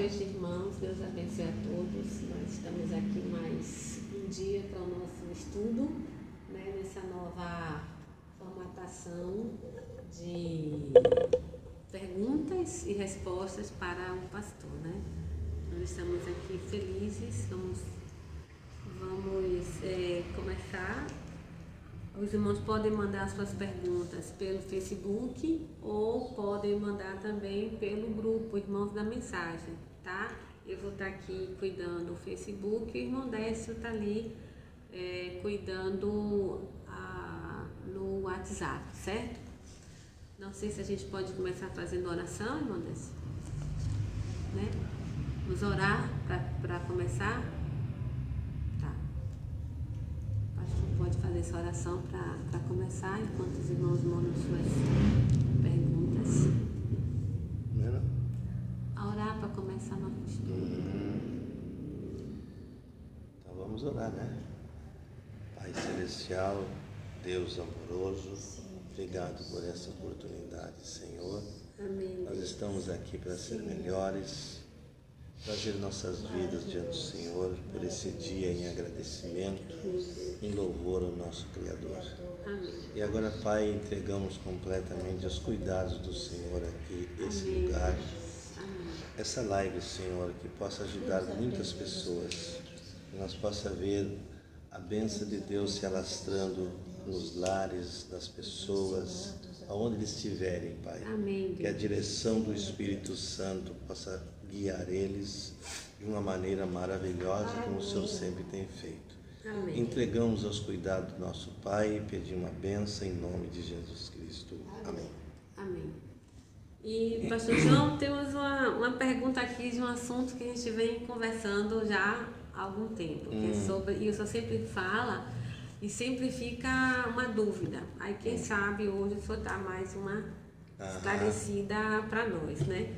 noite, irmãos. Deus abençoe a todos. Nós estamos aqui mais um dia para o nosso estudo, né, nessa nova formatação de perguntas e respostas para o pastor, né? Nós estamos aqui felizes. Vamos começar. Os irmãos podem mandar suas perguntas pelo Facebook ou podem mandar também pelo grupo Irmãos da Mensagem, tá? Eu vou estar aqui cuidando do Facebook e o irmão Décio está ali cuidando no WhatsApp, certo? Não sei se a gente pode começar fazendo oração, irmão Décio, né? Vamos orar para começar? Pode fazer essa oração para começar, enquanto os irmãos mandam suas perguntas. Não. A orar para começar nosso estudo. Então vamos orar, né? Pai Celestial, Deus amoroso, obrigado por essa oportunidade, Senhor. Amém. Nós estamos aqui para ser melhores, trazer nossas vidas diante do Senhor por esse dia em agradecimento, em louvor ao nosso Criador. Amém. E agora, Pai, entregamos completamente aos cuidados do Senhor aqui, esse Amém. lugar, Amém. essa live, Senhor, que possa ajudar muitas pessoas, que nós possa ver a bênção de Deus se alastrando nos lares das pessoas, aonde eles estiverem, Pai. Amém. Que a direção do Espírito Santo possa guiar eles de uma maneira maravilhosa, como o Senhor sempre tem feito. Amém. Entregamos aos cuidados do nosso Pai e pedimos uma bênção em nome de Jesus Cristo. Amém. Amém. E, pastor João, temos uma pergunta aqui de um assunto que a gente vem conversando já há algum tempo, que é sobre, e o senhor sempre fala e sempre fica uma dúvida. Aí quem sabe hoje o senhor dá mais uma esclarecida para nós, né?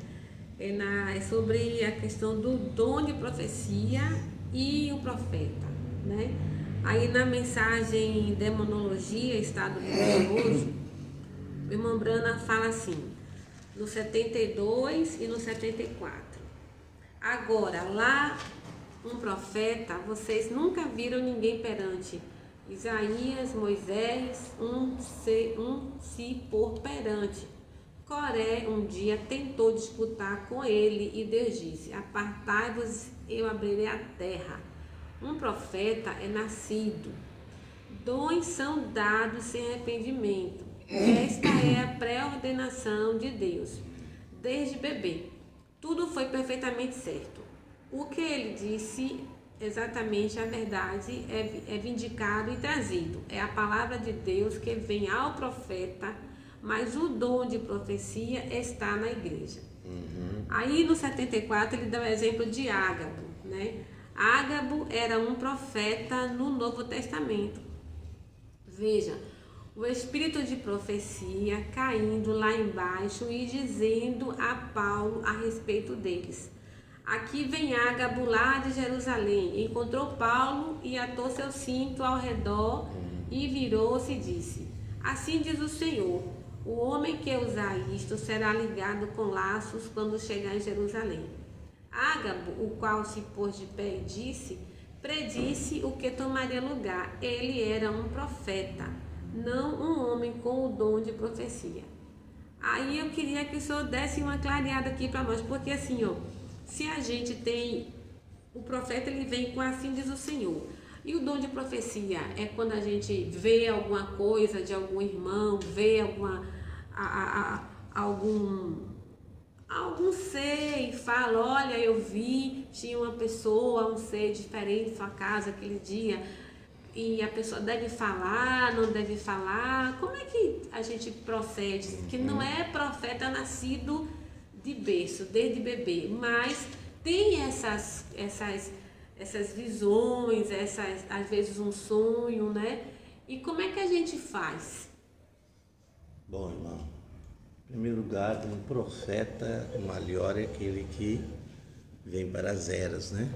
É sobre a questão do dom de profecia e o profeta, né? Aí na mensagem Demonologia, Estado Religioso, o irmão Brana fala assim, no 72 e no 74. Agora, lá, um profeta, vocês nunca viram ninguém perante Isaías, Moisés, se pôr perante. Coré um dia tentou disputar com ele e Deus disse, apartai-vos, eu abrirei a terra. Um profeta é nascido, dons são dados sem arrependimento. Esta é a pré-ordenação de Deus, desde bebê. Tudo foi perfeitamente certo. O que ele disse, exatamente a verdade, é vindicado e trazido. É a palavra de Deus que vem ao profeta, mas o dom de profecia está na igreja. Aí no 74 ele dá o exemplo de Ágabo, né? Ágabo era um profeta no Novo Testamento. Veja, o espírito de profecia caindo lá embaixo e dizendo a Paulo a respeito deles. Aqui vem Ágabo lá de Jerusalém, encontrou Paulo e atou seu cinto ao redor e virou-se e disse, assim diz o Senhor, o homem que usar isto será ligado com laços quando chegar em Jerusalém. Ágabo, o qual se pôs de pé e predisse o que tomaria lugar. Ele era um profeta, não um homem com o dom de profecia. Aí eu queria que o senhor desse uma clareada aqui para nós, porque assim, ó, se a gente tem, o profeta ele vem com assim diz o Senhor. E o dom de profecia é quando a gente vê alguma coisa de algum irmão, vê algum ser e fala, olha, eu vi, tinha uma pessoa, um ser diferente em sua casa aquele dia, e a pessoa deve falar, não deve falar. Como é que a gente procede? Que não é profeta nascido de berço, desde bebê, mas tem essas visões, às vezes um sonho, né? E como é que a gente faz? Bom, irmão, em primeiro lugar, um profeta maior é aquele que vem para as eras, né?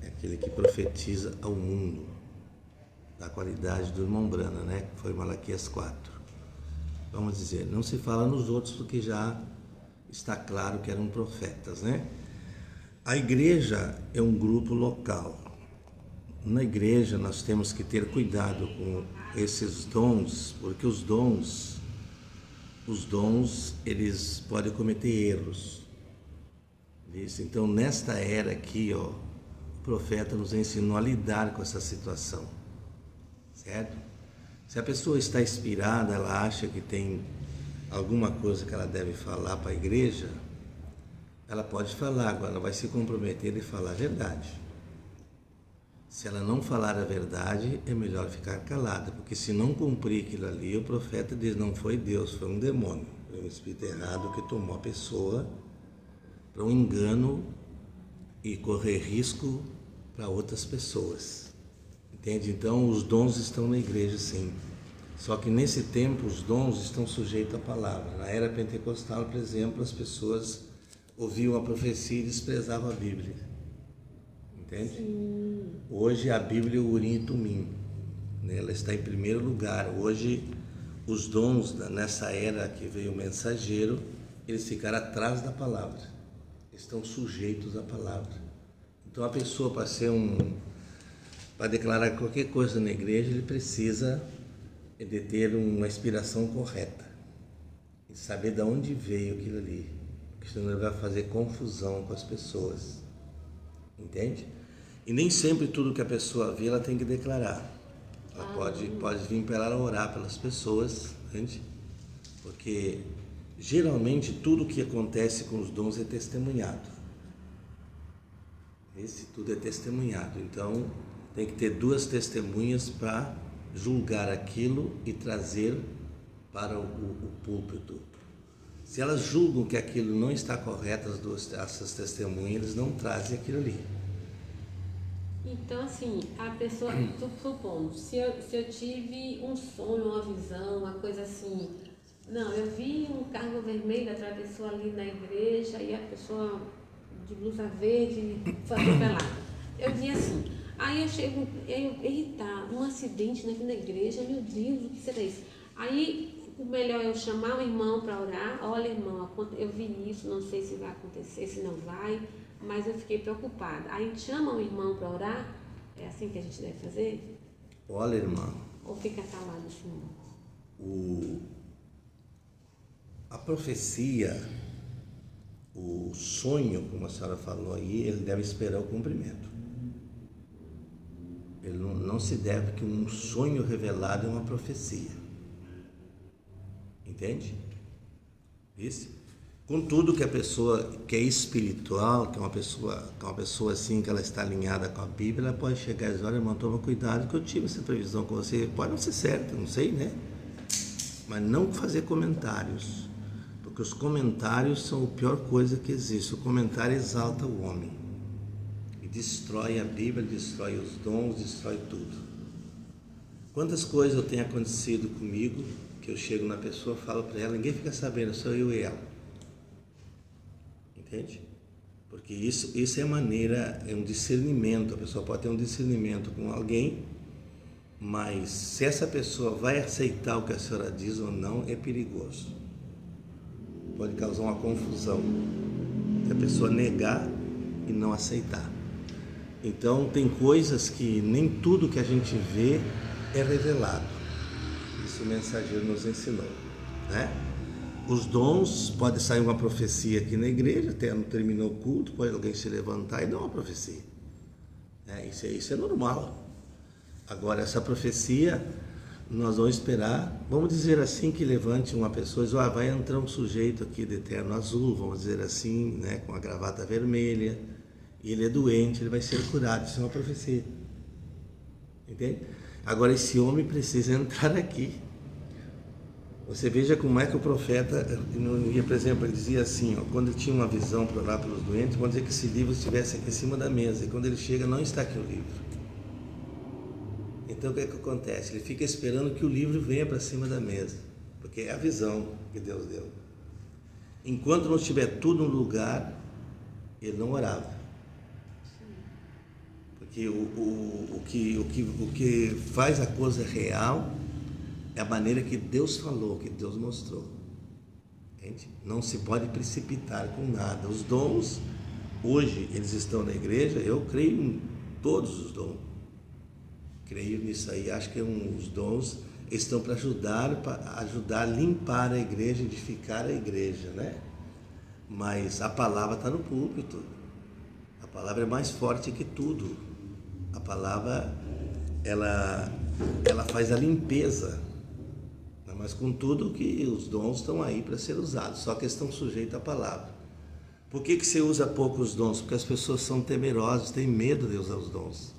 É aquele que profetiza ao mundo, da qualidade do irmão Brana, né? Que foi Malaquias 4. Vamos dizer, não se fala nos outros porque já está claro que eram profetas, né? A igreja é um grupo local. Na igreja nós temos que ter cuidado com esses dons, porque os dons, eles podem cometer erros. Então, nesta era aqui, o profeta nos ensinou a lidar com essa situação, certo? Se a pessoa está inspirada, ela acha que tem alguma coisa que ela deve falar para a igreja, ela pode falar, agora ela vai se comprometer e falar a verdade. Se ela não falar a verdade, é melhor ficar calada, porque se não cumprir aquilo ali, o profeta diz, não foi Deus, foi um demônio, foi um espírito errado que tomou a pessoa para um engano e correr risco para outras pessoas. Entende? Então, os dons estão na igreja, sim. Só que nesse tempo, os dons estão sujeitos à palavra. Na era pentecostal, por exemplo, as pessoas ouviam a profecia e desprezavam a Bíblia. Entende? Sim. Hoje a Bíblia é o Urim e Tumim, né? Ela está em primeiro lugar. Hoje os dons, nessa era que veio o mensageiro, eles ficaram atrás da palavra, estão sujeitos à palavra. Então a pessoa, para declarar qualquer coisa na igreja, ele precisa de ter uma inspiração correta e saber de onde veio aquilo ali, porque senão ele vai fazer confusão com as pessoas. Entende? E nem sempre tudo que a pessoa vê, ela tem que declarar. Ela pode vir para ela orar pelas pessoas, entende? Porque geralmente tudo que acontece com os dons é testemunhado. Esse tudo é testemunhado. Então tem que ter duas testemunhas para julgar aquilo e trazer para o púlpito. Se elas julgam que aquilo não está correto, essas testemunhas, eles não trazem aquilo ali. Então, assim, a pessoa, supondo, se eu tive um sonho, uma visão, uma coisa assim, não, eu vi um carro vermelho, atravessou ali na igreja e a pessoa de blusa verde foi atropelada. Eu vi assim, aí eu chego, eita, um acidente aqui na igreja, meu Deus, o que será isso? Aí o melhor é eu chamar o irmão para orar. Olha, irmão, eu vi isso, não sei se vai acontecer, se não vai, mas eu fiquei preocupada. Aí a gente chama o irmão para orar. É assim que a gente deve fazer? Olha, irmão. Ou fica calado assim? A profecia, o sonho, como a senhora falou aí, ele deve esperar o cumprimento. Ele não se deve, que um sonho revelado é uma profecia. Entende? Isso. Contudo, que a pessoa que é espiritual, que é uma pessoa assim, que ela está alinhada com a Bíblia, ela pode chegar e dizer, olha, irmão, toma cuidado que eu tive essa previsão com você. Pode não ser certa, não sei, né? Mas não fazer comentários, porque os comentários são a pior coisa que existe. O comentário exalta o homem e destrói a Bíblia, destrói os dons, destrói tudo. Quantas coisas eu tenho acontecido comigo, que eu chego na pessoa, falo para ela, ninguém fica sabendo, sou eu e ela. Entende? Porque isso é maneira, é um discernimento. A pessoa pode ter um discernimento com alguém, mas se essa pessoa vai aceitar o que a senhora diz ou não, é perigoso. Pode causar uma confusão se a pessoa negar e não aceitar. Então tem coisas que nem tudo que a gente vê é revelado. Isso o mensageiro nos ensinou, né? Os dons, pode sair uma profecia aqui na igreja, até não terminou o culto, pode alguém se levantar e dar uma profecia. Isso é normal. Agora, essa profecia, nós vamos esperar, vamos dizer assim, que levante uma pessoa e diz, vai entrar um sujeito aqui de terno azul, vamos dizer assim, né, com a gravata vermelha, e ele é doente, ele vai ser curado. Isso é uma profecia. Entende? Agora, esse homem precisa entrar aqui. Você veja como é que o profeta, por exemplo, ele dizia assim, quando ele tinha uma visão para orar pelos doentes, vamos dizer que esse livro estivesse aqui em cima da mesa, e quando ele chega, não está aqui o livro. Então o que é que acontece? Ele fica esperando que o livro venha para cima da mesa, porque é a visão que Deus deu. Enquanto não estiver tudo no lugar, ele não orava. Porque o que faz a coisa real é a maneira que Deus falou, que Deus mostrou. Entende? Não se pode precipitar com nada. Os dons hoje eles estão na igreja, eu creio em todos os dons. Creio nisso aí, acho que os dons estão para ajudar a limpar a igreja, edificar a igreja, né? Mas a palavra está no púlpito. A palavra é mais forte que tudo. A palavra, ela faz a limpeza. Mas contudo que os dons estão aí para ser usados, só que estão sujeitos à palavra. Por que você usa pouco os dons? Porque as pessoas são temerosas, têm medo de usar os dons.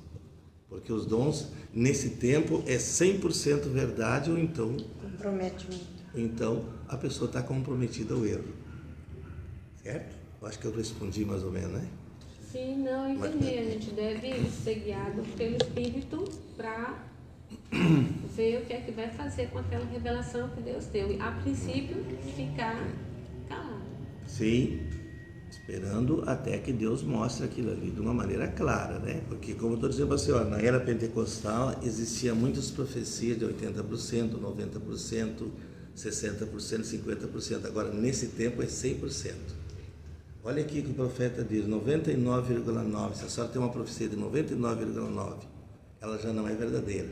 Porque os dons, nesse tempo, é 100% verdade ou então... Compromete muito. Então, a pessoa está comprometida ao erro. Certo? Eu acho que eu respondi mais ou menos, né? Sim, não, entendi. A gente deve ser guiado pelo Espírito para ver o que é que vai fazer com aquela revelação que Deus deu. E, a princípio, ficar calado. Sim, esperando até que Deus mostre aquilo ali de uma maneira clara, né? Porque, como eu estou dizendo para você, na era pentecostal existiam muitas profecias de 80%, 90%, 60%, 50%. Agora, nesse tempo é 100%. Olha aqui que o profeta diz, 99,9%. Se a senhora tem uma profecia de 99,9%, ela já não é verdadeira.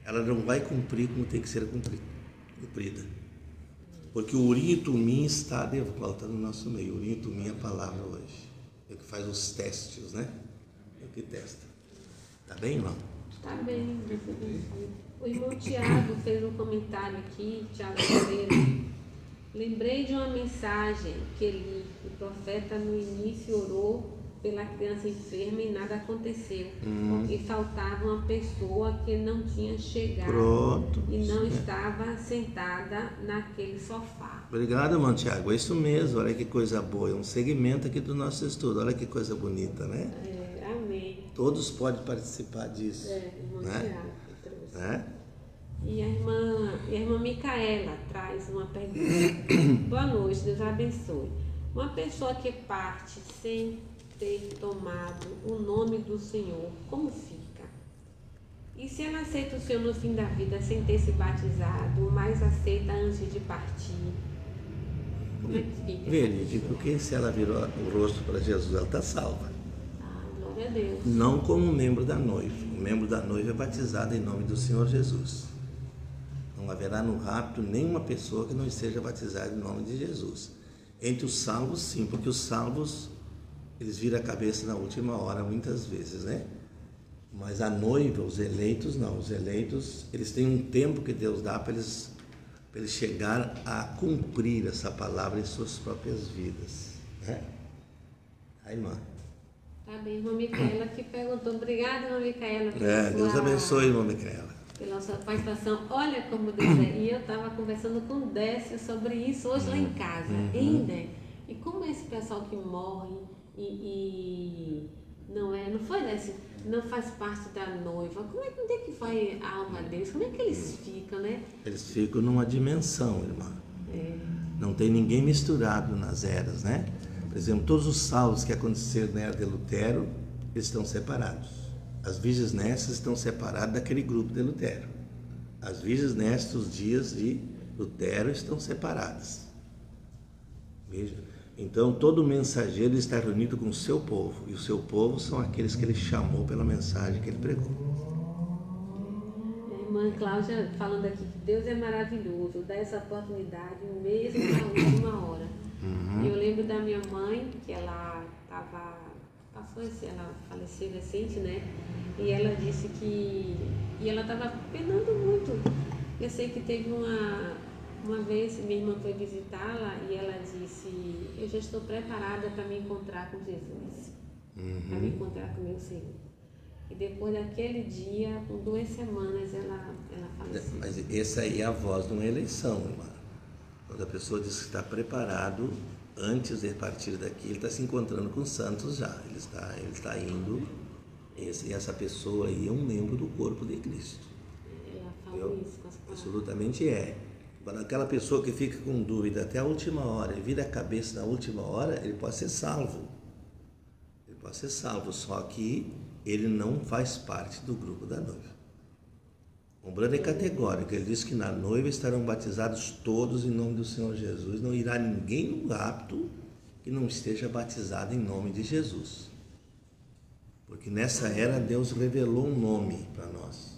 Ela não vai cumprir como tem que ser cumprida. Porque o Urim e Tumim está de volta no nosso meio. O Urim e Tumim é a palavra hoje. É o que faz os testes, né? É o que testa. Tá bem, irmão? Tá bem. O irmão Tiago fez um comentário aqui, Tiago Pereira. Lembrei de uma mensagem que li. O profeta no início orou pela criança enferma e nada aconteceu. Porque faltava uma pessoa que não tinha chegado. Pronto. E não estava sentada naquele sofá. Obrigado, irmão Tiago. É isso mesmo. Olha que coisa boa. É um segmento aqui do nosso estudo. Olha que coisa bonita, né? Amém. Todos podem participar disso. Irmão né? Tiago que trouxe. Né? E a irmã Micaela traz uma pergunta. Boa noite, Deus abençoe. Uma pessoa que parte sem ter tomado o nome do Senhor, como fica? E se ela aceita o Senhor no fim da vida sem ter se batizado, mas aceita antes de partir? Como é que fica? Verídico, porque se ela virou o rosto para Jesus, ela está salva. Glória a Deus. Não como membro da noiva. O membro da noiva é batizado em nome do Senhor Jesus. Não haverá no rapto nenhuma pessoa que não esteja batizada em nome de Jesus. Entre os salvos, sim, porque os salvos, eles viram a cabeça na última hora, muitas vezes, né? Mas a noiva, os eleitos, não. Os eleitos, eles têm um tempo que Deus dá para eles chegar a cumprir essa palavra em suas próprias vidas, né? Aí, irmã. Tá bem, irmã Micaela que perguntou. Obrigada, irmã Micaela. Deus abençoe, irmã Micaela. Pela sua participação. Olha como Deus é. E eu estava conversando com o Décio sobre isso hoje lá em casa. Ainda. E como esse pessoal que morre e não foi, Décio? Não faz parte da noiva. Onde é que vai a alma deles? Como é que eles ficam, né? Eles ficam numa dimensão, irmã. Não tem ninguém misturado nas eras, né? Por exemplo, todos os salvos que aconteceram na era de Lutero, eles estão separados. As virgens nestas estão separadas daquele grupo de Lutero. As virgens nestas, os dias de Lutero, estão separadas. Veja. Então, todo mensageiro está reunido com o seu povo. E o seu povo são aqueles que ele chamou pela mensagem que ele pregou. A irmã Cláudia falando aqui que Deus é maravilhoso, dá essa oportunidade mesmo na última hora. E eu lembro da minha mãe, que ela ela faleceu recente, né? E ela disse que... E ela estava penando muito. Eu sei que teve uma vez, minha irmã foi visitá-la e ela disse, eu já estou preparada para me encontrar com Jesus. Para me encontrar com meu Senhor. E depois daquele dia, com 2 semanas, ela faleceu. Mas essa aí é a voz de uma eleição, irmã. Quando a pessoa diz que está preparado, antes de partir daqui, ele está se encontrando com os santos já. Ele está indo, e essa pessoa aí é um membro do corpo de Cristo. Ela falou isso com as palavras. Absolutamente é. Para aquela pessoa que fica com dúvida até a última hora e vira a cabeça na última hora, ele pode ser salvo. Ele pode ser salvo, só que ele não faz parte do grupo da noiva. O Brando é categórico, ele diz que na noiva estarão batizados todos em nome do Senhor Jesus, não irá ninguém no rapto que não esteja batizada em nome de Jesus. Porque nessa era Deus revelou um nome para nós.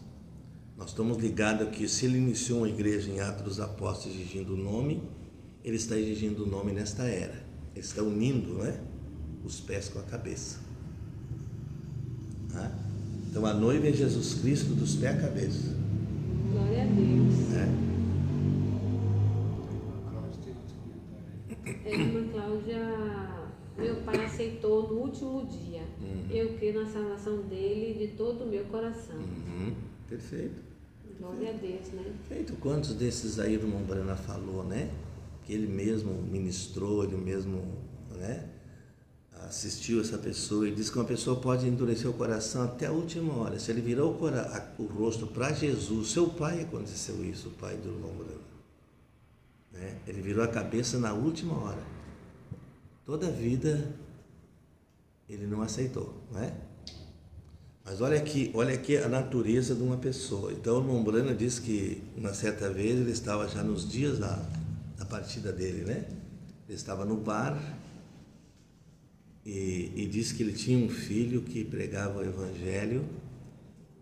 Nós estamos ligados aqui, se ele iniciou uma igreja em Atos dos Apóstolos exigindo o nome, ele está exigindo o nome nesta era. Ele está unindo, né, os pés com a cabeça. Tá? Então a noiva é Jesus Cristo dos pés à cabeça. Glória a Deus. Irmã Cláudia, meu pai aceitou no último dia. Eu creio na salvação dele de todo o meu coração. Perfeito. Glória a Deus, né? Feito, quantos desses aí o irmão Brana falou, né? Que ele mesmo ministrou, ele mesmo, né, assistiu essa pessoa e disse que uma pessoa pode endurecer o coração até a última hora. Se ele virou o rosto para Jesus, seu pai aconteceu isso, o pai do irmão Brana. Né? Ele virou a cabeça na última hora. Toda a vida ele não aceitou, né? Mas olha aqui a natureza de uma pessoa. Então o irmão Brana disse que uma certa vez ele estava já nos dias da partida dele, né? Ele estava no bar e disse que ele tinha um filho que pregava o evangelho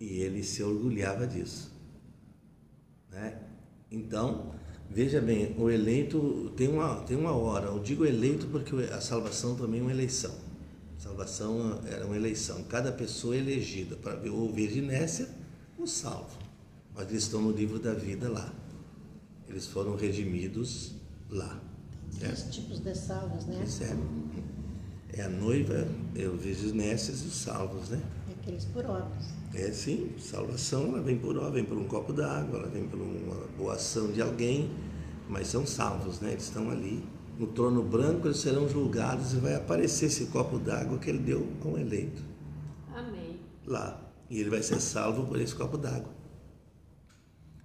e ele se orgulhava disso, né? Então, veja bem, o eleito tem uma hora. Eu digo eleito porque a salvação também é uma eleição. A salvação era uma eleição. Cada pessoa é elegida para ou virginésia ou salvo. Mas eles estão no livro da vida lá. Eles foram redimidos lá. Os tipos de salvos, né? Percebe? É a noiva, é os virginésias e os salvos, né? É aqueles por obras. É sim, salvação ela vem por um copo d'água, ela vem por uma boa ação de alguém, mas são salvos, né? Eles estão ali no trono branco, eles serão julgados e vai aparecer esse copo d'água que ele deu a um eleito. Amém. Lá, e ele vai ser salvo por esse copo d'água.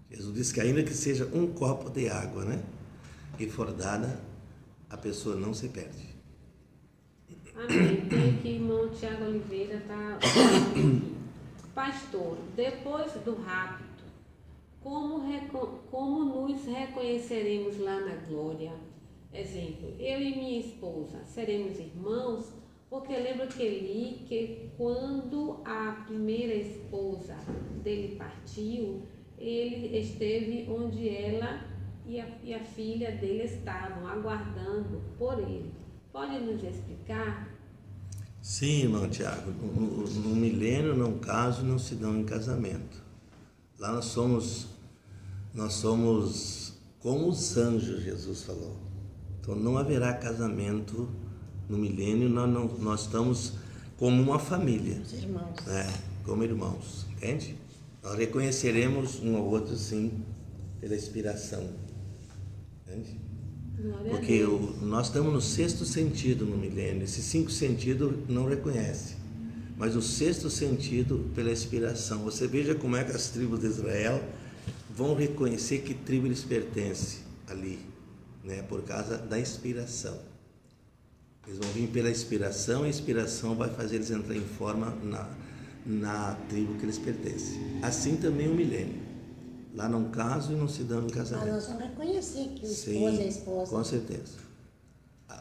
Jesus disse que ainda que seja um copo de água, né, que for dada, a pessoa não se perde. Amém. Tem aqui, irmão Tiago Oliveira está falando aqui. Pastor, depois do rapto, como nos reconheceremos lá na glória? Exemplo, eu e minha esposa seremos irmãos, porque lembro que li que quando a primeira esposa dele partiu, ele esteve onde ela e a filha dele estavam, aguardando por ele. Pode nos explicar? Sim, irmão Tiago, no milênio não caso não se dão em casamento. Lá nós somos como os anjos, Jesus falou. Então não haverá casamento no milênio, nós estamos como uma família. Os irmãos. Como irmãos, entende? Nós reconheceremos um ao outro, sim, pela inspiração, entende? Porque nós estamos no sexto sentido no milênio. Esses 5 sentidos não reconhece, mas o sexto sentido pela inspiração. Você veja como é que as tribos de Israel vão reconhecer que tribo eles pertencem ali, né? Por causa da inspiração. Eles vão vir pela inspiração, e a inspiração vai fazer eles entrar em forma na tribo que eles pertencem. Assim também o milênio. Lá não casam e não se dão em casamento. Mas nós vamos reconhecer que o Sim, esposo é a esposa. com certeza.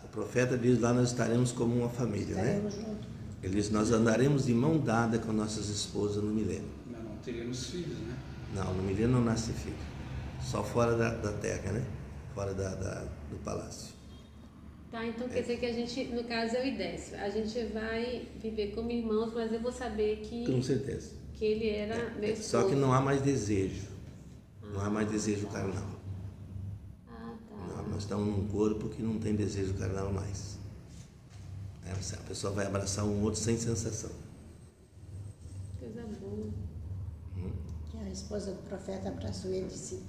O profeta diz lá, nós estaremos como uma família, Estaremos né? juntos. Ele diz, nós andaremos de mão dada com nossas esposas no milênio. Não teremos filhos, né? Não, no milênio não nasce filho. Só fora da terra, né? Fora do palácio. Tá, então quer dizer que a gente, no caso eu e Décio, a gente vai viver como irmãos, mas eu vou saber Com certeza. que ele era meu esposo. Só que não há mais desejo. Não há mais desejo carnal. Ah, tá. Não, nós estamos num corpo que não tem desejo carnal mais. A pessoa vai abraçar um outro sem sensação. Coisa boa. Que a esposa do profeta abraçou ele e disse: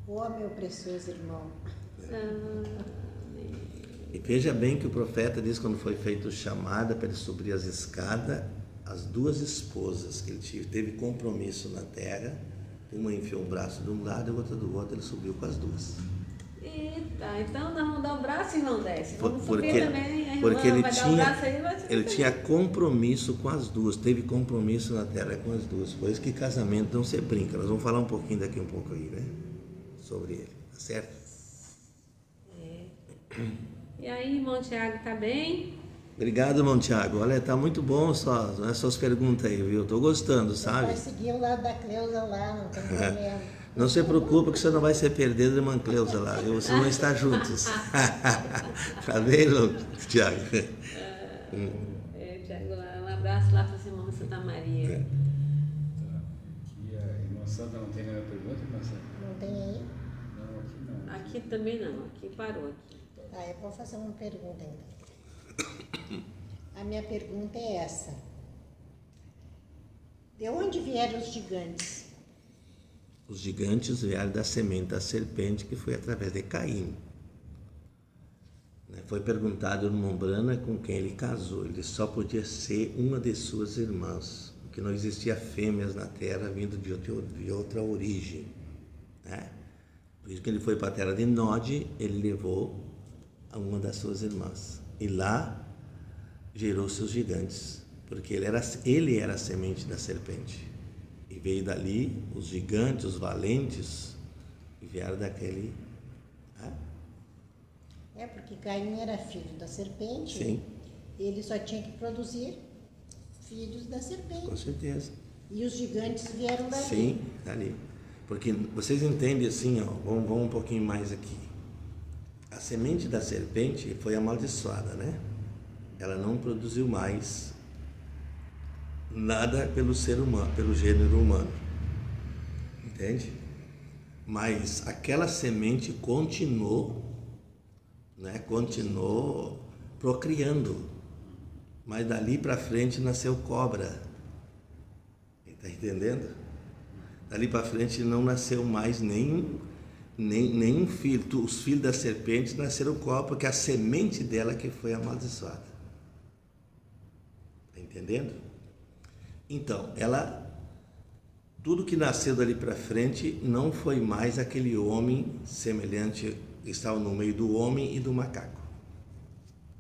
ó, meu precioso irmão. E veja bem que o profeta diz, quando foi feito chamada para ele subir as escadas, as 2 esposas que ele teve compromisso na terra, uma enfiou um braço de um lado e a outra do outro, ele subiu com as 2. Eita, então nós vamos dar o braço, irmão Décio. Vamos Porque subir também, a irmã ele vai dar o braço aí, vai subir ele também. tinha compromisso com as 2, teve compromisso na terra com as 2. Por isso que casamento não se brinca. Nós vamos falar um pouquinho daqui um pouco aí, né? Sobre ele, tá certo? E aí, irmão Tiago, tá bem? Obrigado, irmão Tiago. Olha, tá muito bom as suas perguntas aí, viu? Tô gostando, sabe? Vai seguir o lado da Cleusa lá, não tem problema. Não se preocupe que você não vai ser perdido da irmã Cleusa lá, viu? Vocês vão estar juntos. Tá bem, irmão Tiago? Tiago, um abraço lá para os irmãos de Santa Maria. Tá. Aqui a irmã Santa não tem nenhuma pergunta, irmã Santa? Não tem aí? Não, aqui não. Aqui também não, aqui parou aqui. Tá, eu vou fazer uma pergunta então. A minha pergunta é essa. De onde vieram os gigantes? Os gigantes vieram da semente da serpente que foi através de Caim. Foi perguntado ao irmão Brana com quem ele casou. Ele só podia ser uma de suas irmãs, porque não existia fêmeas na terra vindo de outra origem. Né? Por isso que ele foi para a terra de Nod, ele levou a uma das suas irmãs. E lá gerou seus gigantes, porque ele era a semente da serpente. E veio dali os gigantes, os valentes, e vieram daquele... É porque Caim era filho da serpente. Sim. Ele só tinha que produzir filhos da serpente. Com certeza. E os gigantes vieram dali. Sim, dali. Porque vocês entendem assim, ó, vamos um pouquinho mais aqui. A semente da serpente foi amaldiçoada, né? Ela não produziu mais nada pelo ser humano, pelo gênero humano. Entende? Mas aquela semente continuou procriando, mas dali para frente nasceu cobra. Está entendendo? Dali para frente não nasceu mais nenhum filho. Os filhos da serpente nasceram cobra, porque a semente dela que foi amaldiçoada. Está entendendo? Então, tudo que nasceu dali para frente não foi mais aquele homem semelhante, estava no meio do homem e do macaco.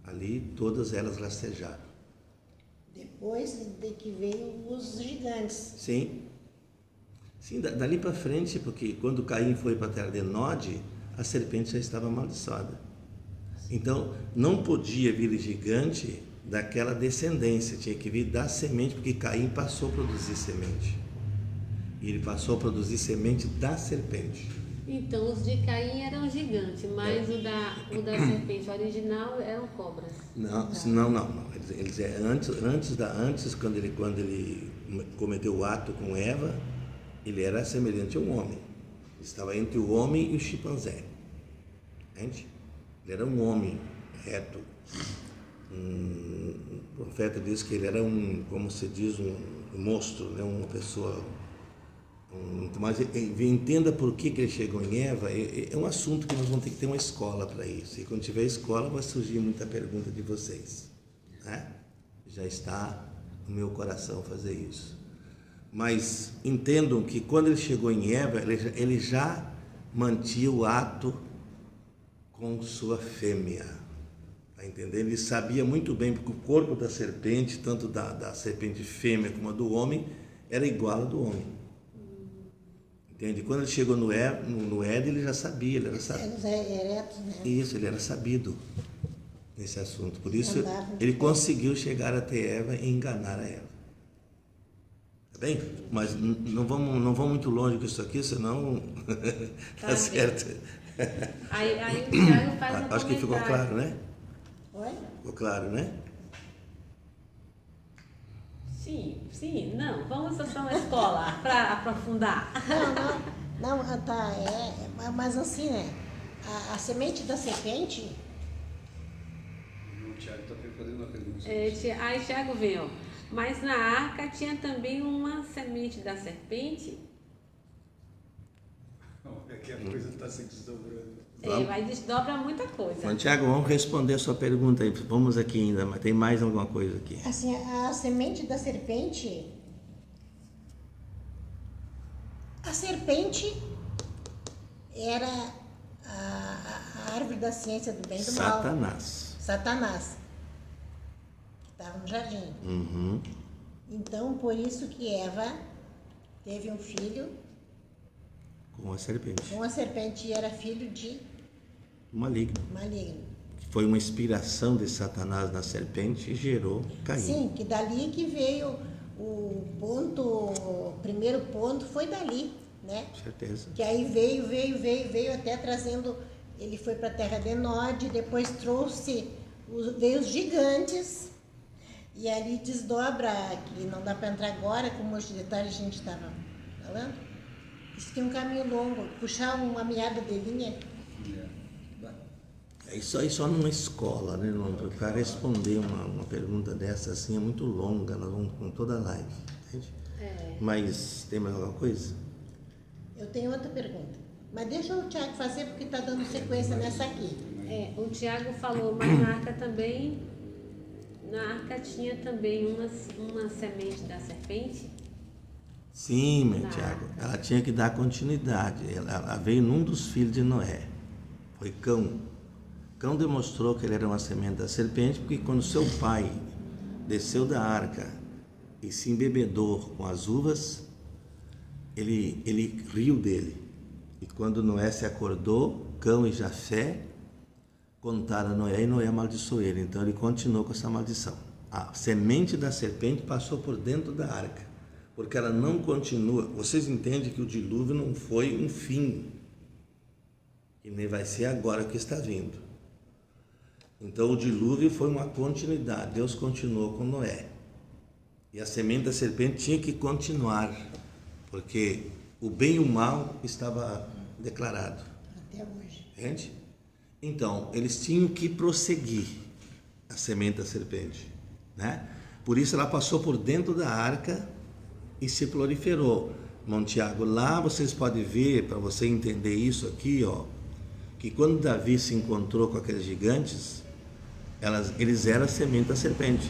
Ali todas elas rastejaram. Depois de que veio os gigantes. Sim. Sim, dali para frente, porque quando Caim foi para a terra de Nod, a serpente já estava amaldiçoada. Então, não podia vir gigante daquela descendência, tinha que vir da semente, porque Caim passou a produzir semente. E ele passou a produzir semente da serpente. Então, os de Caim eram gigantes, mas o da serpente original eram cobras. Não. Eles antes quando ele cometeu o ato com Eva, ele era semelhante a um homem. Estava entre o homem e o chimpanzé. Entende? Ele era um homem reto. O profeta diz que ele era como se diz, um monstro, né? Uma pessoa. Mas entenda por que ele chegou em Eva. É um assunto que nós vamos ter que ter uma escola para isso. E quando tiver escola vai surgir muita pergunta de vocês, né? Já está no meu coração fazer isso. Mas entendam que quando ele chegou em Eva, ele já mantinha o ato com sua fêmea. Está entendendo? Ele sabia muito bem, porque o corpo da serpente, tanto da serpente fêmea como a do homem, era igual ao do homem. Entende? Quando ele chegou no Éden, ele já sabia, ele era sabido. Eretos, né? Isso, ele era sabido nesse assunto. Por isso, ele conseguiu chegar até Eva e enganar a Eva. Tá bem? Mas não vamos muito longe com isso aqui, senão tá certo. Aí o Tiago faz um Acho que ficou claro, né? Oi? Ficou claro, né? Sim, não. Vamos só uma escola para aprofundar. Não, tá, mas assim, né? A semente da serpente... O Tiago está fazendo uma pergunta. Aí Tiago veio. Mas na arca tinha também uma semente da serpente. É que a coisa está se desdobrando. Vai desdobra muita coisa. Bom, Tiago, vamos responder a sua pergunta aí. Vamos aqui ainda, mas tem mais alguma coisa aqui. Assim, a semente da serpente... A serpente era a árvore da ciência do bem e do mal. Satanás. Que estava no jardim. Uhum. Então, por isso que Eva teve um filho Com a serpente. com a serpente e era filho de Maligno. maligno. Que foi uma inspiração de Satanás na serpente e gerou Caim. Sim, que dali que veio o primeiro ponto foi dali, né? Com certeza. Que aí veio até trazendo, ele foi para a terra de Nod, depois veio os gigantes, e ali desdobra, que não dá para entrar agora, como hoje de detalhe a gente estava falando, isso tem um caminho longo, puxar uma meada de linha. Isso aí só numa escola, né? Para responder uma pergunta dessa assim é muito longa, nós vamos com toda a live, entende? Mas tem mais alguma coisa? Eu tenho outra pergunta, mas deixa o Tiago fazer porque está dando sequência nessa aqui. O Tiago falou, mas na arca também, tinha também uma semente da serpente? Sim, meu Tiago, ela tinha que dar continuidade, ela veio num dos filhos de Noé, foi Cão. Cão demonstrou que ele era uma semente da serpente, porque quando seu pai desceu da arca e se embebedou com as uvas, ele riu dele. E quando Noé se acordou, Cão e Jafé contaram a Noé e Noé amaldiçoou ele. Então ele continuou com essa maldição. A semente da serpente passou por dentro da arca, porque ela não continua. Vocês entendem que o dilúvio não foi um fim, e nem vai ser agora que está vindo. Então o dilúvio foi uma continuidade, Deus continuou com Noé. E a semente da serpente tinha que continuar, porque o bem e o mal estava declarado. Até hoje. Entende? Então, eles tinham que prosseguir a semente da serpente, né? Por isso ela passou por dentro da arca e se proliferou. Irmão Tiago, lá vocês podem ver, para você entender isso aqui, ó, que quando Davi se encontrou com aqueles gigantes, eles eram a semente da serpente,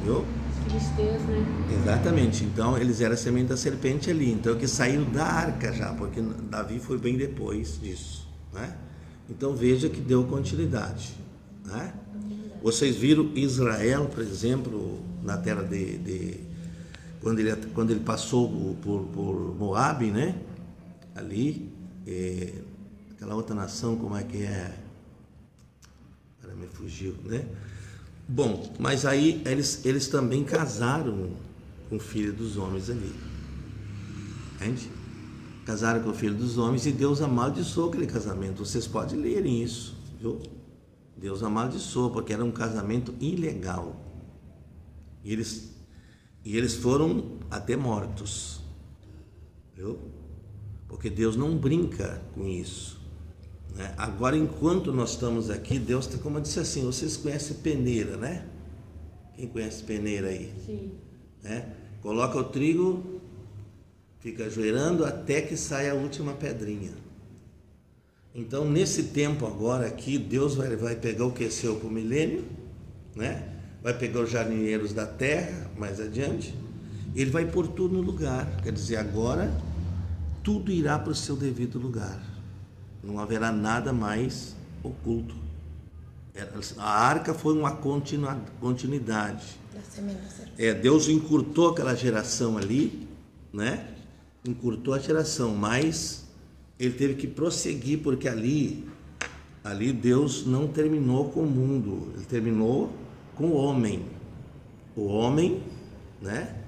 viu? Filisteus, né? Exatamente, então eles eram a semente da serpente ali, então que saíram da arca já, porque Davi foi bem depois disso, né? Então veja que deu continuidade, né? Vocês viram Israel, por exemplo, na terra quando ele passou por Moabe, né? Ali, aquela outra nação, como é que é? Agora me fugiu, né? Bom, mas aí eles também casaram com o filho dos homens ali, entende? Casaram com o filho dos homens e Deus amaldiçoou aquele casamento. Vocês podem lerem isso, viu? Deus amaldiçoou porque era um casamento ilegal. E eles foram até mortos, viu? Porque Deus não brinca com isso, né? Agora, enquanto nós estamos aqui, Deus, como eu disse assim, vocês conhecem peneira, né? Quem conhece peneira aí? Sim. Né? Coloca o trigo, fica ajoelhando até que saia a última pedrinha. Então, nesse tempo agora aqui, Deus vai pegar o que é seu para o milênio, né? Vai pegar os jardineiros da terra, mais adiante, ele vai pôr tudo no lugar. Quer dizer, agora tudo irá para o seu devido lugar. Não haverá nada mais oculto. A arca foi uma continuidade. Deus encurtou aquela geração ali, né? Encurtou a geração, mas ele teve que prosseguir, porque ali Deus não terminou com o mundo, ele terminou com o homem. O homem, né?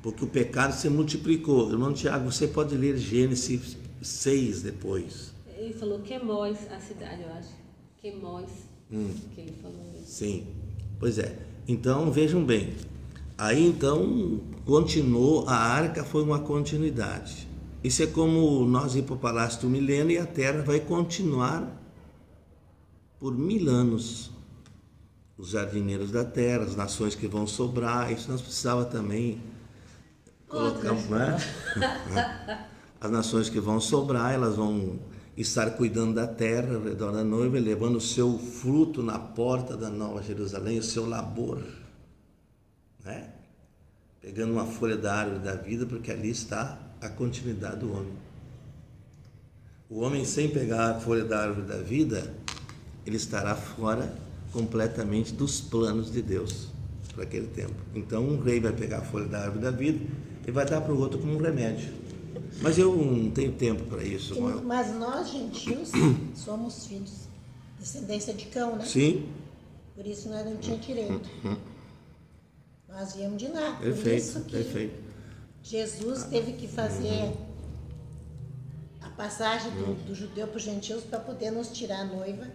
Porque o pecado se multiplicou. Irmão Tiago, você pode ler Gênesis 6 depois. Ele falou Quemós, a cidade, eu acho. Quemós, que ele falou isso. Sim, pois é. Então, vejam bem. Aí, então, continuou, a arca foi uma continuidade. Isso é como nós ir para o Palácio do Milênio e a Terra vai continuar por 1000 anos. Os jardineiros da Terra, as nações que vão sobrar, isso nós precisávamos também colocar, né? As nações que vão sobrar, elas vão estar cuidando da terra ao redor da noiva, levando o seu fruto na porta da Nova Jerusalém, o seu labor, né? Pegando uma folha da árvore da vida, porque ali está a continuidade do homem. O homem sem pegar a folha da árvore da vida, ele estará fora completamente dos planos de Deus para aquele tempo. Então um rei vai pegar a folha da árvore da vida e vai dar para o outro como um remédio. Mas eu não tenho tempo para isso. Mas nós, gentios, somos filhos. descendência de Cão, né? Sim. Por isso nós não tínhamos direito. Nós viemos de lá. Por Perfeito, isso que perfeito. Jesus teve que fazer a passagem do judeu para os gentios para poder nos tirar a noiva.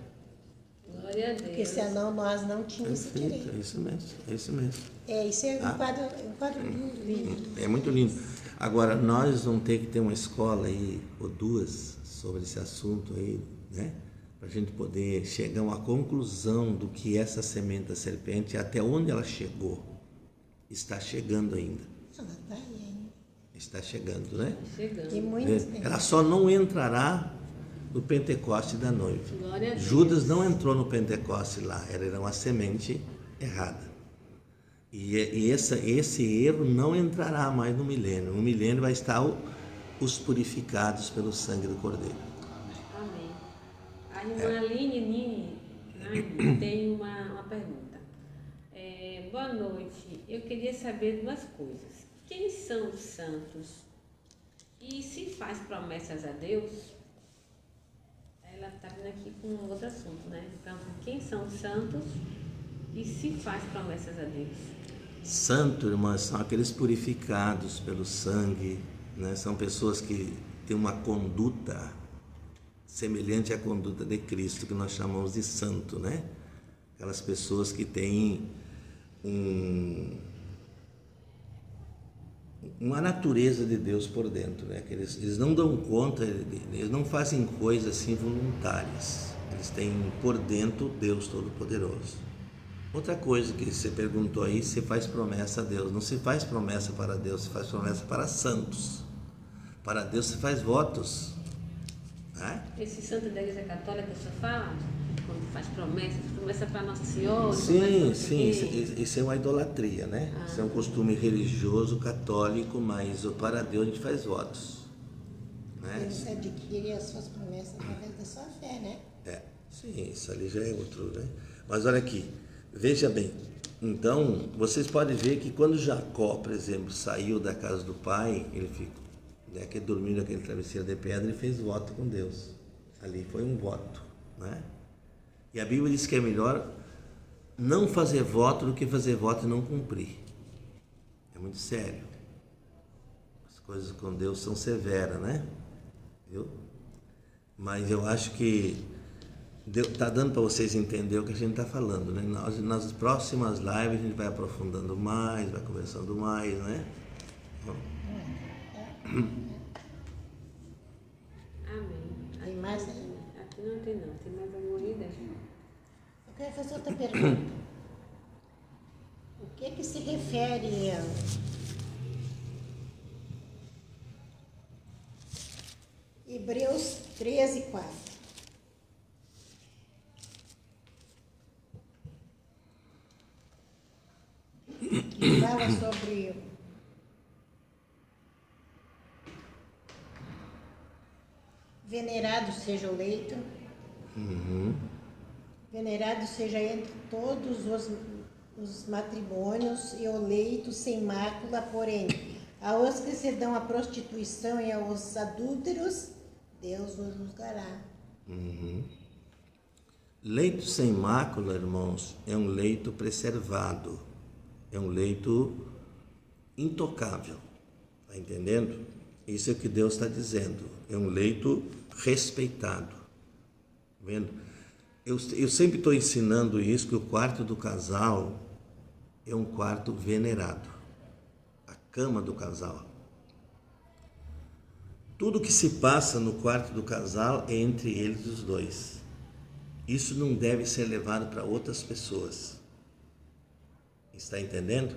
Glória a Deus. Porque senão nós não tínhamos esse Perfeito, direito. é isso mesmo, é isso mesmo. Isso é um quadro lindo. É muito lindo. Agora, nós vamos ter que ter uma escola aí, ou duas, sobre esse assunto aí, né? Para a gente poder chegar a uma conclusão do que essa semente da serpente, até onde ela chegou. Está chegando ainda. Ela está aí ainda. Está chegando, né? Chegando. Tem muitos tempo. Ela só não entrará no Pentecoste da noiva. Glória a Deus. Judas não entrou no Pentecoste lá, era uma semente errada. E esse erro não entrará mais no milênio. No milênio vai estar os purificados pelo sangue do Cordeiro. Amém. A irmã Aline tem uma pergunta. Boa noite. Eu queria saber duas coisas. Quem são os santos? E se faz promessas a Deus? Ela está vindo aqui com outro assunto, né? Então, quem são os santos? E se faz promessas a Deus? Santo, irmãs, são aqueles purificados pelo sangue, né? São pessoas que têm uma conduta semelhante à conduta de Cristo, que nós chamamos de santo, né? Aquelas pessoas que têm uma natureza de Deus por dentro, né? Que eles não dão conta, eles não fazem coisas assim voluntárias, eles têm por dentro Deus Todo-Poderoso. Outra coisa que você perguntou aí, se faz promessa a Deus. Não se faz promessa para Deus, se faz promessa para santos. Para Deus se faz votos, né? Esse santo da Igreja Católica que você fala, quando faz promessa para Nossa Senhora. Sim, isso é uma idolatria, né? Isso é um costume religioso católico, mas para Deus a gente faz votos, né? Eles adquirem as suas promessas através da sua fé, né? Sim, isso ali já é outro, né? Mas olha aqui, veja bem, então vocês podem ver que quando Jacó, por exemplo, saiu da casa do pai, ele ficou, né, que dormiu naquele travesseiro de pedra, ele fez voto com Deus. Ali foi um voto, né? E a Bíblia diz que é melhor não fazer voto do que fazer voto e não cumprir. É muito sério. As coisas com Deus são severas, né? Viu? Mas eu acho que está dando para vocês entenderem o que a gente está falando, né? Nas próximas lives a gente vai aprofundando mais, vai conversando mais, né? Amém. Tem mais aí? Aqui não tem não. Tem mais alguma vida? Eu quero fazer outra pergunta. O que se refere a Hebreus 13:4? Que fala sobre venerado seja o leito, venerado seja entre todos os matrimônios e o leito sem mácula, porém, aos que se dão à prostituição e aos adúlteros, Deus os julgará. Leito sem mácula, irmãos, é um leito preservado, é um leito intocável, está entendendo? Isso é o que Deus está dizendo, é um leito respeitado, vendo? Eu sempre estou ensinando isso, que o quarto do casal é um quarto venerado, a cama do casal. Tudo que se passa no quarto do casal é entre eles os dois. Isso não deve ser levado para outras pessoas. Está entendendo?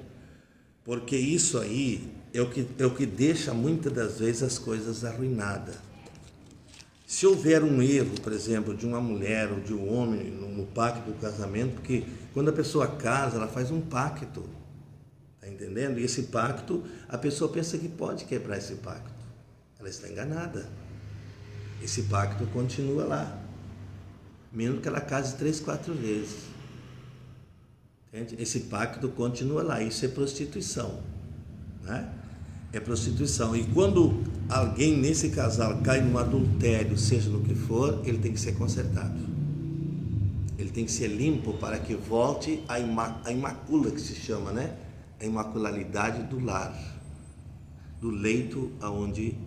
Porque isso aí é o que deixa muitas das vezes as coisas arruinadas. Se houver um erro, por exemplo, de uma mulher ou de um homem no pacto do casamento, porque quando a pessoa casa, ela faz um pacto, está entendendo? E esse pacto, a pessoa pensa que pode quebrar esse pacto. Ela está enganada. Esse pacto continua lá, mesmo que ela case 3, 4 vezes. Entende? Esse pacto continua lá. Isso é prostituição, né? É prostituição. E quando alguém nesse casal cai num adultério, seja no que for, ele tem que ser consertado. Ele tem que ser limpo para que volte a imacula, que se chama, né? A imaculalidade do lar, do leito aonde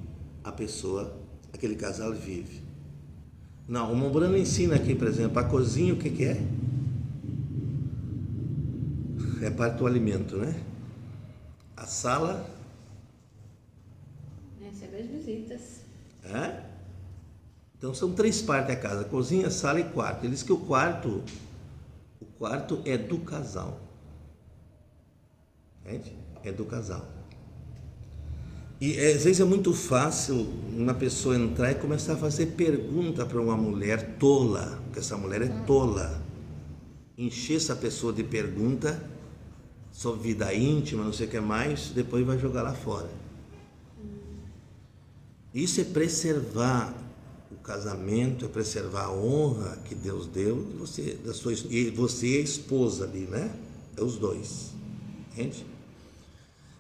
a pessoa, aquele casal vive. Não, o Mombrano ensina aqui, por exemplo, a cozinha, o que é? É parte do alimento, né? A sala... Receber as visitas. É? Então são 3 partes da casa: cozinha, sala e quarto. Ele diz que o quarto é do casal. Entende? É do casal. E às vezes é muito fácil uma pessoa entrar e começar a fazer pergunta para uma mulher tola, porque essa mulher é tola. Encher essa pessoa de pergunta sobre vida íntima, não sei o que mais, depois vai jogar lá fora. Isso é preservar o casamento, é preservar a honra que Deus deu e você é a esposa ali, né? É os dois. Entende?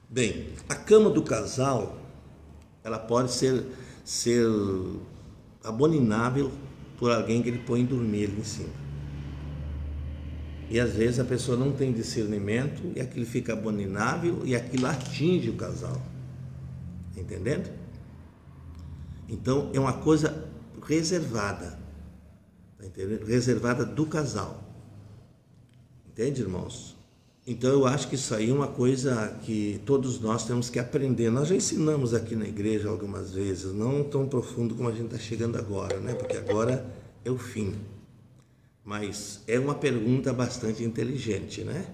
Bem, a cama do casal, ela pode ser abominável por alguém que ele põe dormir ali em cima. E às vezes a pessoa não tem discernimento e aquilo fica abominável e aquilo atinge o casal. Entendendo? Então é uma coisa reservada, tá entendendo? Reservada do casal. Entende, irmãos? Então eu acho que isso aí é uma coisa que todos nós temos que aprender. Nós já ensinamos aqui na igreja algumas vezes, não tão profundo como a gente está chegando agora, né? Porque agora é o fim. Mas é uma pergunta bastante inteligente, né?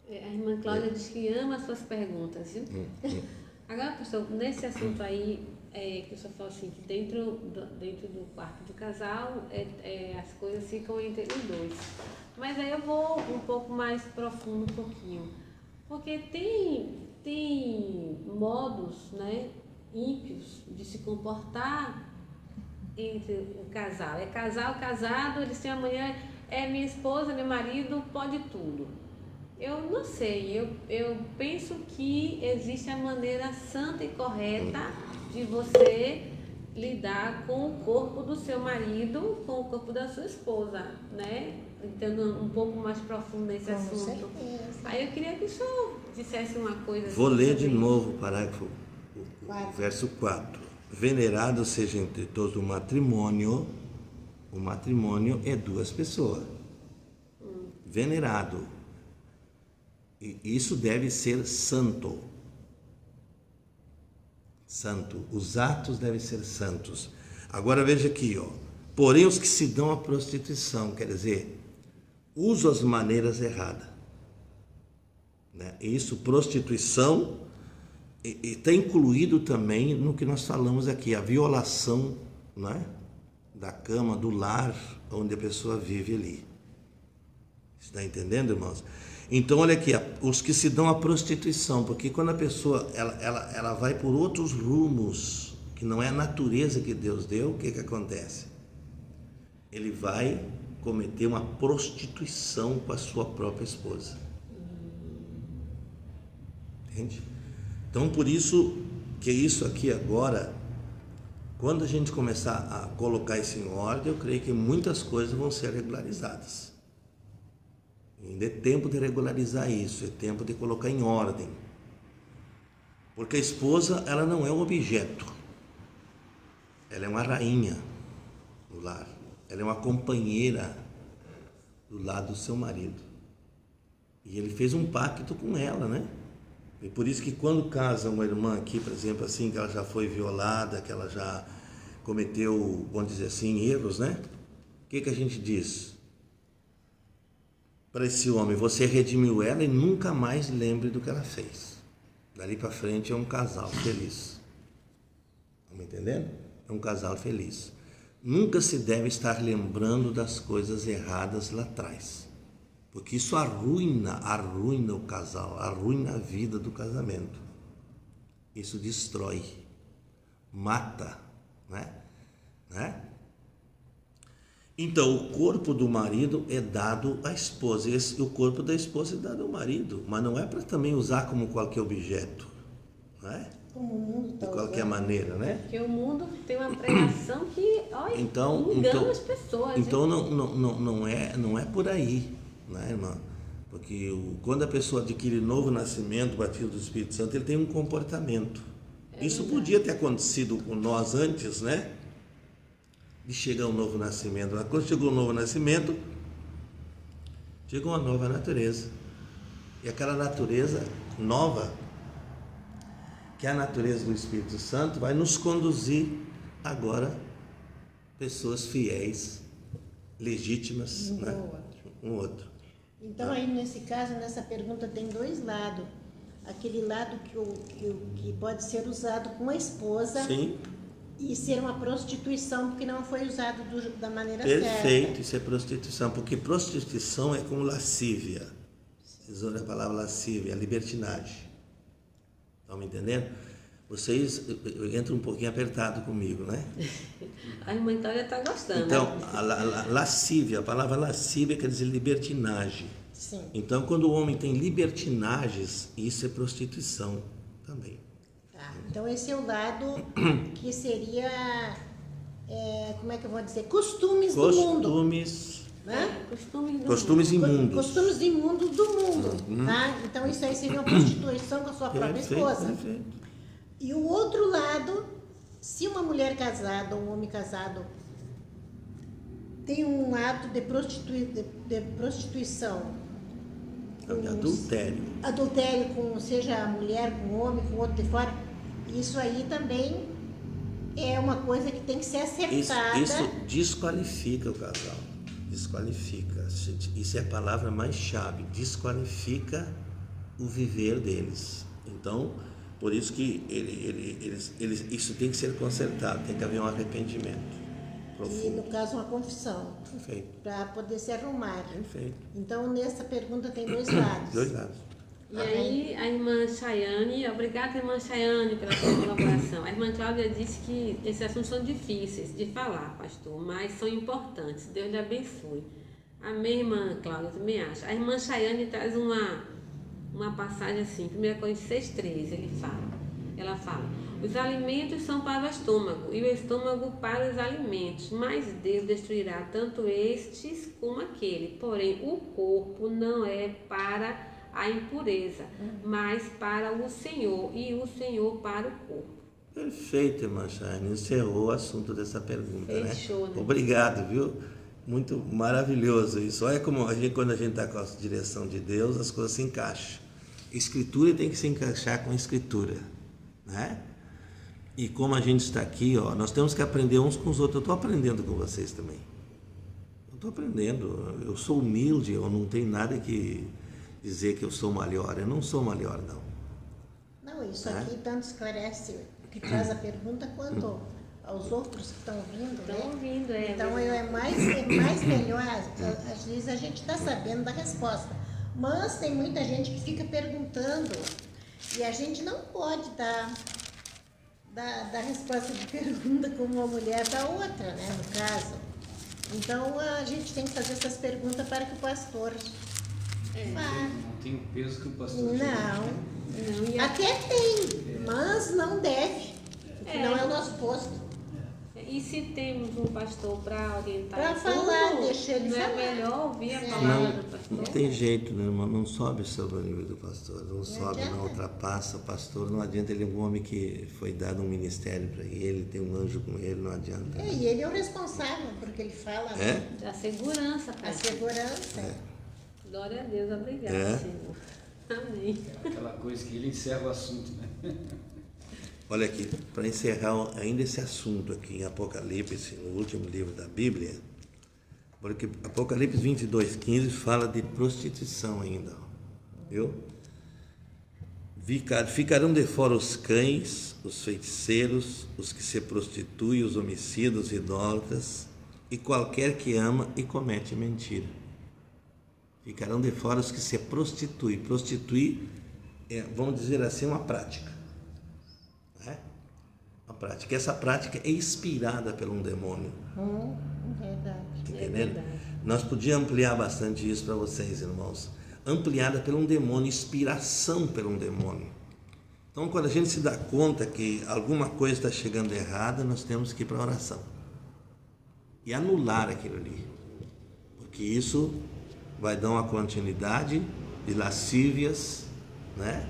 A irmã Cláudia diz que ama as suas perguntas, viu? Agora, pastor, nesse assunto aí, que o senhor falou assim, que dentro do quarto do casal, as coisas ficam entre os dois. Mas aí eu vou um pouco mais profundo um pouquinho. Porque tem modos, né, ímpios de se comportar entre o casal. É casal, casado, eles têm amanhã, é minha esposa, meu marido, pode tudo. Eu não sei, eu penso que existe a maneira santa e correta de você lidar com o corpo do seu marido, com o corpo da sua esposa, né? Entrando um pouco mais profundo nesse assunto. Aí eu queria que o senhor dissesse uma coisa. Vou ler de novo o parágrafo, o verso 4. Venerado seja entre todos o matrimônio é 2 pessoas. Venerado. E isso deve ser santo. Santo. Os atos devem ser santos. Agora veja aqui, ó. Porém os que se dão à prostituição, quer dizer, usam as maneiras erradas, né? Isso, prostituição, e está incluído também no que nós falamos aqui, a violação, né, da cama, do lar onde a pessoa vive ali. Está entendendo, irmãos? Então, olha aqui, os que se dão à prostituição, porque quando a pessoa ela vai por outros rumos, que não é a natureza que Deus deu, o que acontece? Ele vai cometer uma prostituição com a sua própria esposa. Entende? Então, por isso que isso aqui agora, quando a gente começar a colocar isso em ordem, eu creio que muitas coisas vão ser regularizadas. Ainda é tempo de regularizar isso, é tempo de colocar em ordem. Porque a esposa, ela não é um objeto. Ela é uma rainha do lar. Ela é uma companheira do lado do seu marido. E ele fez um pacto com ela, né? E por isso que quando casa uma irmã aqui, por exemplo, assim, que ela já foi violada, que ela já cometeu, vamos dizer assim, erros, né? O que a gente diz? Para esse homem, você redimiu ela e nunca mais lembre do que ela fez. Dali para frente é um casal feliz. Estão entendendo? É um casal feliz. Nunca se deve estar lembrando das coisas erradas lá atrás, porque isso arruina o casal, arruina a vida do casamento. Isso destrói, mata, né? Então, o corpo do marido é dado à esposa, e o corpo da esposa é dado ao marido, mas não é para também usar como qualquer objeto, não é? Como o mundo está de qualquer maneira, né? Porque o mundo tem uma pregação que, olha, engana as pessoas. Então não é por aí, né, irmã? Porque quando a pessoa adquire novo nascimento, batismo do Espírito Santo, ele tem um comportamento. Isso podia ter acontecido com nós antes, né? De chegar um novo nascimento. Mas quando chegou o novo nascimento, chegou uma nova natureza. E aquela natureza nova, que é a natureza do Espírito Santo, vai nos conduzir agora pessoas fiéis, legítimas, né? Um outro. Então aí nesse caso, nessa pergunta tem dois lados. Aquele lado que pode ser usado com a esposa. Sim. E ser uma prostituição porque não foi usado da maneira Perfeito, certa. Perfeito, isso é prostituição, porque prostituição é como lascívia. Vocês usam a palavra lascívia, libertinagem. Estão me entendendo? Vocês entram um pouquinho apertado comigo, né? A irmã Cláudia está gostando. Então, a lascívia, a palavra lascívia quer dizer libertinagem. Sim. Então, quando o homem tem libertinagens, isso é prostituição também. Tá. Então, esse é o lado que seria, como é que eu vou dizer? Costumes do mundo. Né? Costumes imundos. Costumes imundos do mundo. Tá? Então, isso aí seria uma prostituição com a sua própria esposa. Perfeito. E o outro lado, se uma mulher casada ou um homem casado tem um ato de prostituição, De adultério. Adultério com, seja a mulher com o homem, com o outro de fora, isso aí também é uma coisa que tem que ser acertada. Isso desqualifica o casal. Desqualifica. Isso é a palavra mais chave. Desqualifica o viver deles. Então, por isso que isso tem que ser consertado, tem que haver um arrependimento profundo. E, no caso, uma confissão. Perfeito. Para poder se arrumar. Perfeito. Então, nessa pergunta tem dois lados. Dois lados. E aí, a irmã Chayane, obrigada, irmã Chayane, pela sua colaboração. A irmã Cláudia disse que esses assuntos são difíceis de falar, pastor, mas são importantes. Deus lhe abençoe. Amém, irmã Cláudia, eu também acho. A irmã Chayane traz uma passagem assim, 1 Coríntios 6,13, ela fala: os alimentos são para o estômago e o estômago para os alimentos, mas Deus destruirá tanto estes como aquele. Porém, o corpo não é para a impureza, mas para o Senhor, e o Senhor para o corpo. Perfeito, irmã Chayane. Encerrou o assunto dessa pergunta, Fechou, né? Obrigado, viu? Muito maravilhoso isso. Olha como quando a gente está com a direção de Deus, as coisas se encaixam. Escritura tem que se encaixar com a Escritura, né? E como a gente está aqui, nós temos que aprender uns com os outros. Eu estou aprendendo com vocês também. Eu estou aprendendo. Eu sou humilde, eu não tenho nada que dizer que eu sou melhor. Eu não sou melhor, não. Não, isso aqui tanto esclarece o que traz a pergunta quanto aos outros que estão ouvindo, né? Estão ouvindo, Então é mais melhor, às vezes a gente está sabendo da resposta, mas tem muita gente que fica perguntando e a gente não pode dar resposta de pergunta como uma mulher da outra, né, no caso. Então a gente tem que fazer essas perguntas para que o pastor fale. Não tem o peso que o pastor Não, Não, até tem, mas não deve, porque não é o nosso posto. E se temos um pastor para orientar Para tudo, falar, deixa ele não falar. é melhor ouvir a palavra do pastor? Não tem jeito, né, irmão? Não sobe sobre o nível do pastor, não sobe, adianta. não ultrapassa o pastor. Não adianta, ele é um homem que foi dado um ministério para ele, tem um anjo com ele, não adianta. E ele é o responsável, porque ele fala, né? Da segurança, A pai. segurança. Glória a Deus, obrigada, Senhor. Amém. Aquela coisa que ele encerra o assunto, né? Olha aqui, para encerrar ainda esse assunto aqui em Apocalipse, no último livro da Bíblia, porque Apocalipse 22:15 fala de prostituição ainda, viu? Ficarão de fora os cães, os feiticeiros, os que se prostituem, os homicidas, os idólatras e qualquer que ama e comete mentira. Ficarão de fora os que se prostituem. Prostituir é, vamos dizer assim, uma prática. Uma prática. Essa prática é inspirada por um demônio. Verdade. Entendendo? Nós podíamos ampliar bastante isso para vocês, irmãos. Ampliada por um demônio, inspiração por um demônio. Então, quando a gente se dá conta que alguma coisa está chegando errada, nós temos que ir para a oração e anular aquilo ali, porque isso vai dar uma continuidade de lascívias, né?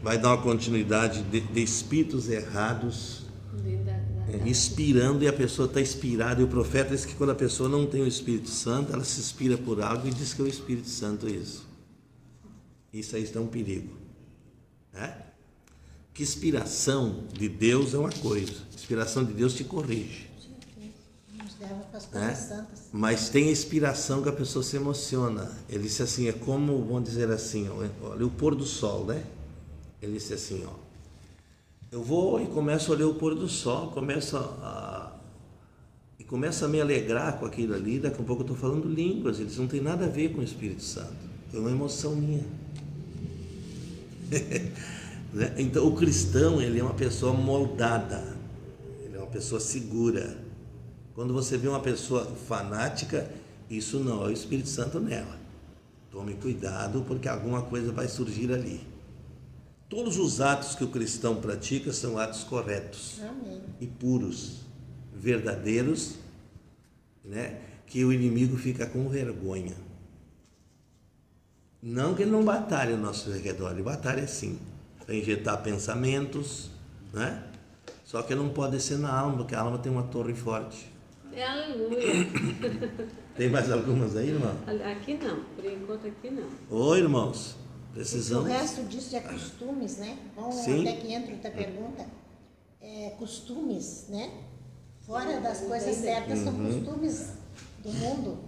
Vai dar uma continuidade de espíritos errados inspirando, e a pessoa está inspirada, e o profeta diz que quando a pessoa não tem o Espírito Santo, ela se inspira por algo e diz que é o Espírito Santo isso aí está um perigo, né? Que inspiração de Deus é uma coisa, inspiração de Deus te corrige, Nos leva para as coisas santas. mas tem a inspiração que a pessoa se emociona. Ele disse assim, é como, vamos dizer assim, olha o pôr do sol, né? Ele disse assim, ó, eu vou e começo a olhar o pôr do sol, começo a me alegrar com aquilo ali, daqui a pouco eu estou falando línguas, eles não tem nada a ver com o Espírito Santo, é uma emoção minha. Então o cristão, ele é uma pessoa moldada, ele é uma pessoa segura. Quando você vê uma pessoa fanática, isso não é o Espírito Santo nela. Tome cuidado, porque alguma coisa vai surgir ali. Todos os atos que o cristão pratica são atos corretos. Amém. E puros, verdadeiros, né? Que o inimigo fica com vergonha. Não que ele não batalhe ao nosso redor, ele batalha sim, para injetar pensamentos, né? Só que não pode ser na alma, porque a alma tem uma torre forte. Aleluia. Tem mais algumas aí, irmão? Aqui não, por enquanto aqui não. Oi, irmãos. O Precisamos. resto disso é costumes, né? Vamos Sim. até que entra outra pergunta. Costumes, né? Fora das coisas certas, são costumes do mundo.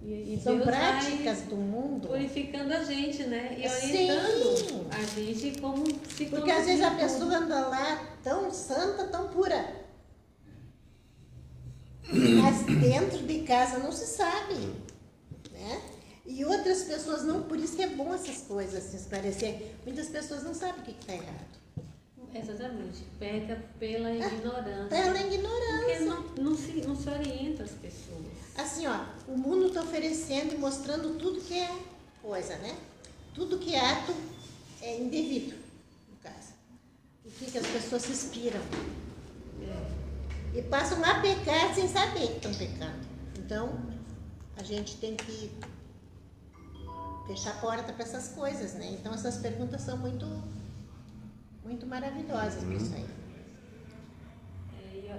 E São Deus práticas vai do mundo. purificando a gente, né? E Sim. orientando a gente como se Porque às vezes a conduzir. pessoa anda lá tão santa, tão pura. Mas dentro de casa não se sabe, né? E outras pessoas não, por isso que é bom essas coisas se esclarecer. Muitas pessoas não sabem o que está errado. Exatamente. Peca pela ignorância. Pela Porque ignorância. não se orienta as pessoas. Assim, ó, o mundo está oferecendo e mostrando tudo que é coisa, né? Tudo que é ato é indevido, no caso. O que as pessoas se inspiram. E passam a pecar sem saber que estão pecando. Então, a gente tem que fechar a porta para essas coisas, né? Então, essas perguntas são muito, muito maravilhosas para isso aí.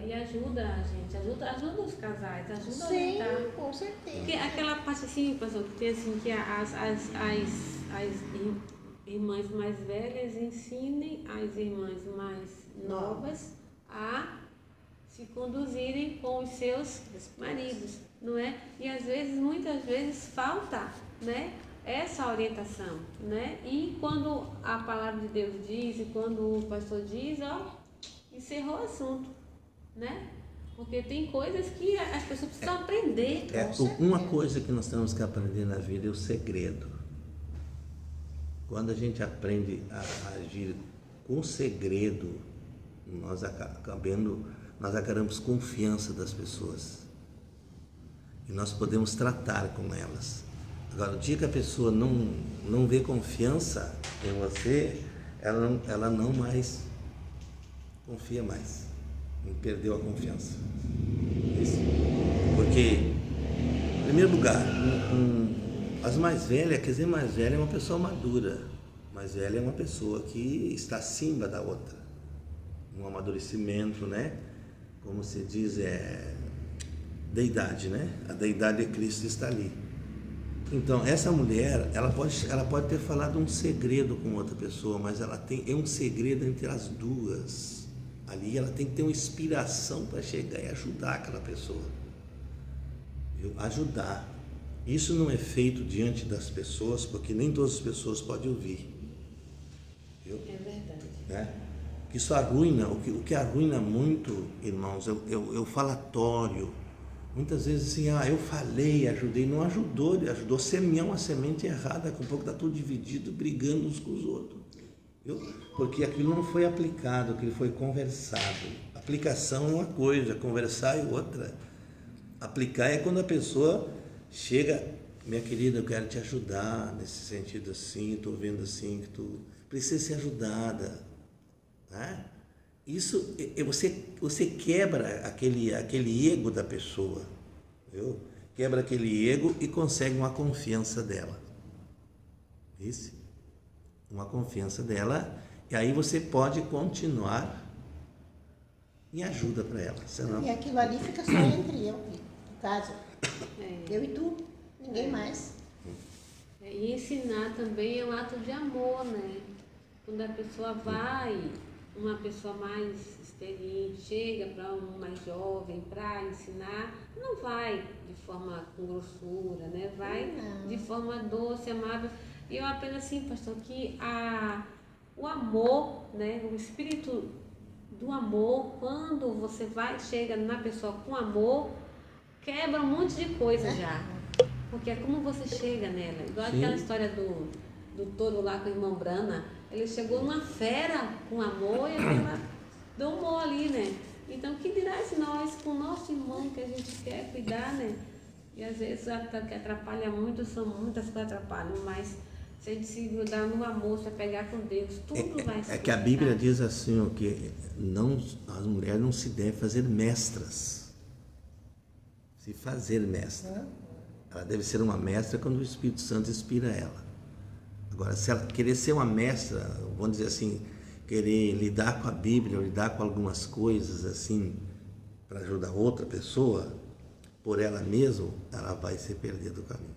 E ajuda a gente, ajuda os casais, ajuda a Sim, orientar. com certeza. Porque aquela parte assim, pessoal, que tem assim, que as irmãs mais velhas ensinem as irmãs mais novas a se conduzirem com os seus maridos, não é? E às vezes, muitas vezes, falta, né, essa orientação, né? E quando a palavra de Deus diz, e quando o pastor diz, ó, encerrou o assunto, né? Porque tem coisas que as pessoas precisam aprender. Uma coisa que nós temos que aprender na vida é o segredo. Quando a gente aprende a agir com segredo, nós agarramos confiança das pessoas e nós podemos tratar com elas. Agora, o dia que a pessoa não vê confiança em você, ela não mais confia mais, perdeu a confiança. Isso. Porque, em primeiro lugar, as mais velhas, quer dizer, mais velha é uma pessoa madura, mais velha é uma pessoa que está acima da outra, um amadurecimento, né? Como se diz, deidade, né? A deidade de Cristo está ali. Então, essa mulher, ela pode ter falado um segredo com outra pessoa, mas é um segredo entre as duas. Ali ela tem que ter uma inspiração para chegar e ajudar aquela pessoa. Viu? Ajudar. Isso não é feito diante das pessoas, porque nem todas as pessoas podem ouvir. Viu? É verdade. Né? Isso arruina, o que arruina muito, irmãos, é o falatório. Muitas vezes assim, eu falei, ajudei, não ajudou, ele ajudou a semear uma semente errada, daqui a pouco está tudo dividido, brigando uns com os outros. Viu? Porque aquilo não foi aplicado, aquilo foi conversado. Aplicação é uma coisa, conversar é outra. Aplicar é quando a pessoa chega, minha querida, eu quero te ajudar nesse sentido assim, estou vendo assim que tu precisa ser ajudada. né? Isso, você quebra aquele ego da pessoa, viu? Quebra aquele ego e consegue uma confiança dela. Isso? Uma confiança dela, e aí você pode continuar em ajuda para ela. Senão... E aquilo ali fica só entre eu, no caso, eu e tu, ninguém mais. E ensinar também é um ato de amor, né? Quando a pessoa vai, uma pessoa mais experiente, chega para um mais jovem para ensinar, não vai de forma com grossura, né? Vai de forma doce, amável. E eu apenas assim, pastor, que o amor, né? O espírito do amor, quando você chega na pessoa com amor, quebra um monte de coisa já. Porque é como você chega nela. Igual aquela história do touro lá com o irmão Brana. Ele chegou numa fera com amor e ela domou ali, né? Então, que dirás nós com o nosso irmão que a gente quer cuidar, né? E às vezes o que atrapalha muito, são muitas coisas que atrapalham, mas se a gente se grudar no amor, se apegar com Deus, tudo vai se É que a Bíblia diz assim, que as mulheres não se devem fazer mestras. Se fazer mestra. Ela deve ser uma mestra quando o Espírito Santo inspira ela. Agora, se ela querer ser uma mestra, vamos dizer assim, querer lidar com a Bíblia, ou lidar com algumas coisas assim, para ajudar outra pessoa, por ela mesma, ela vai se perder do caminho.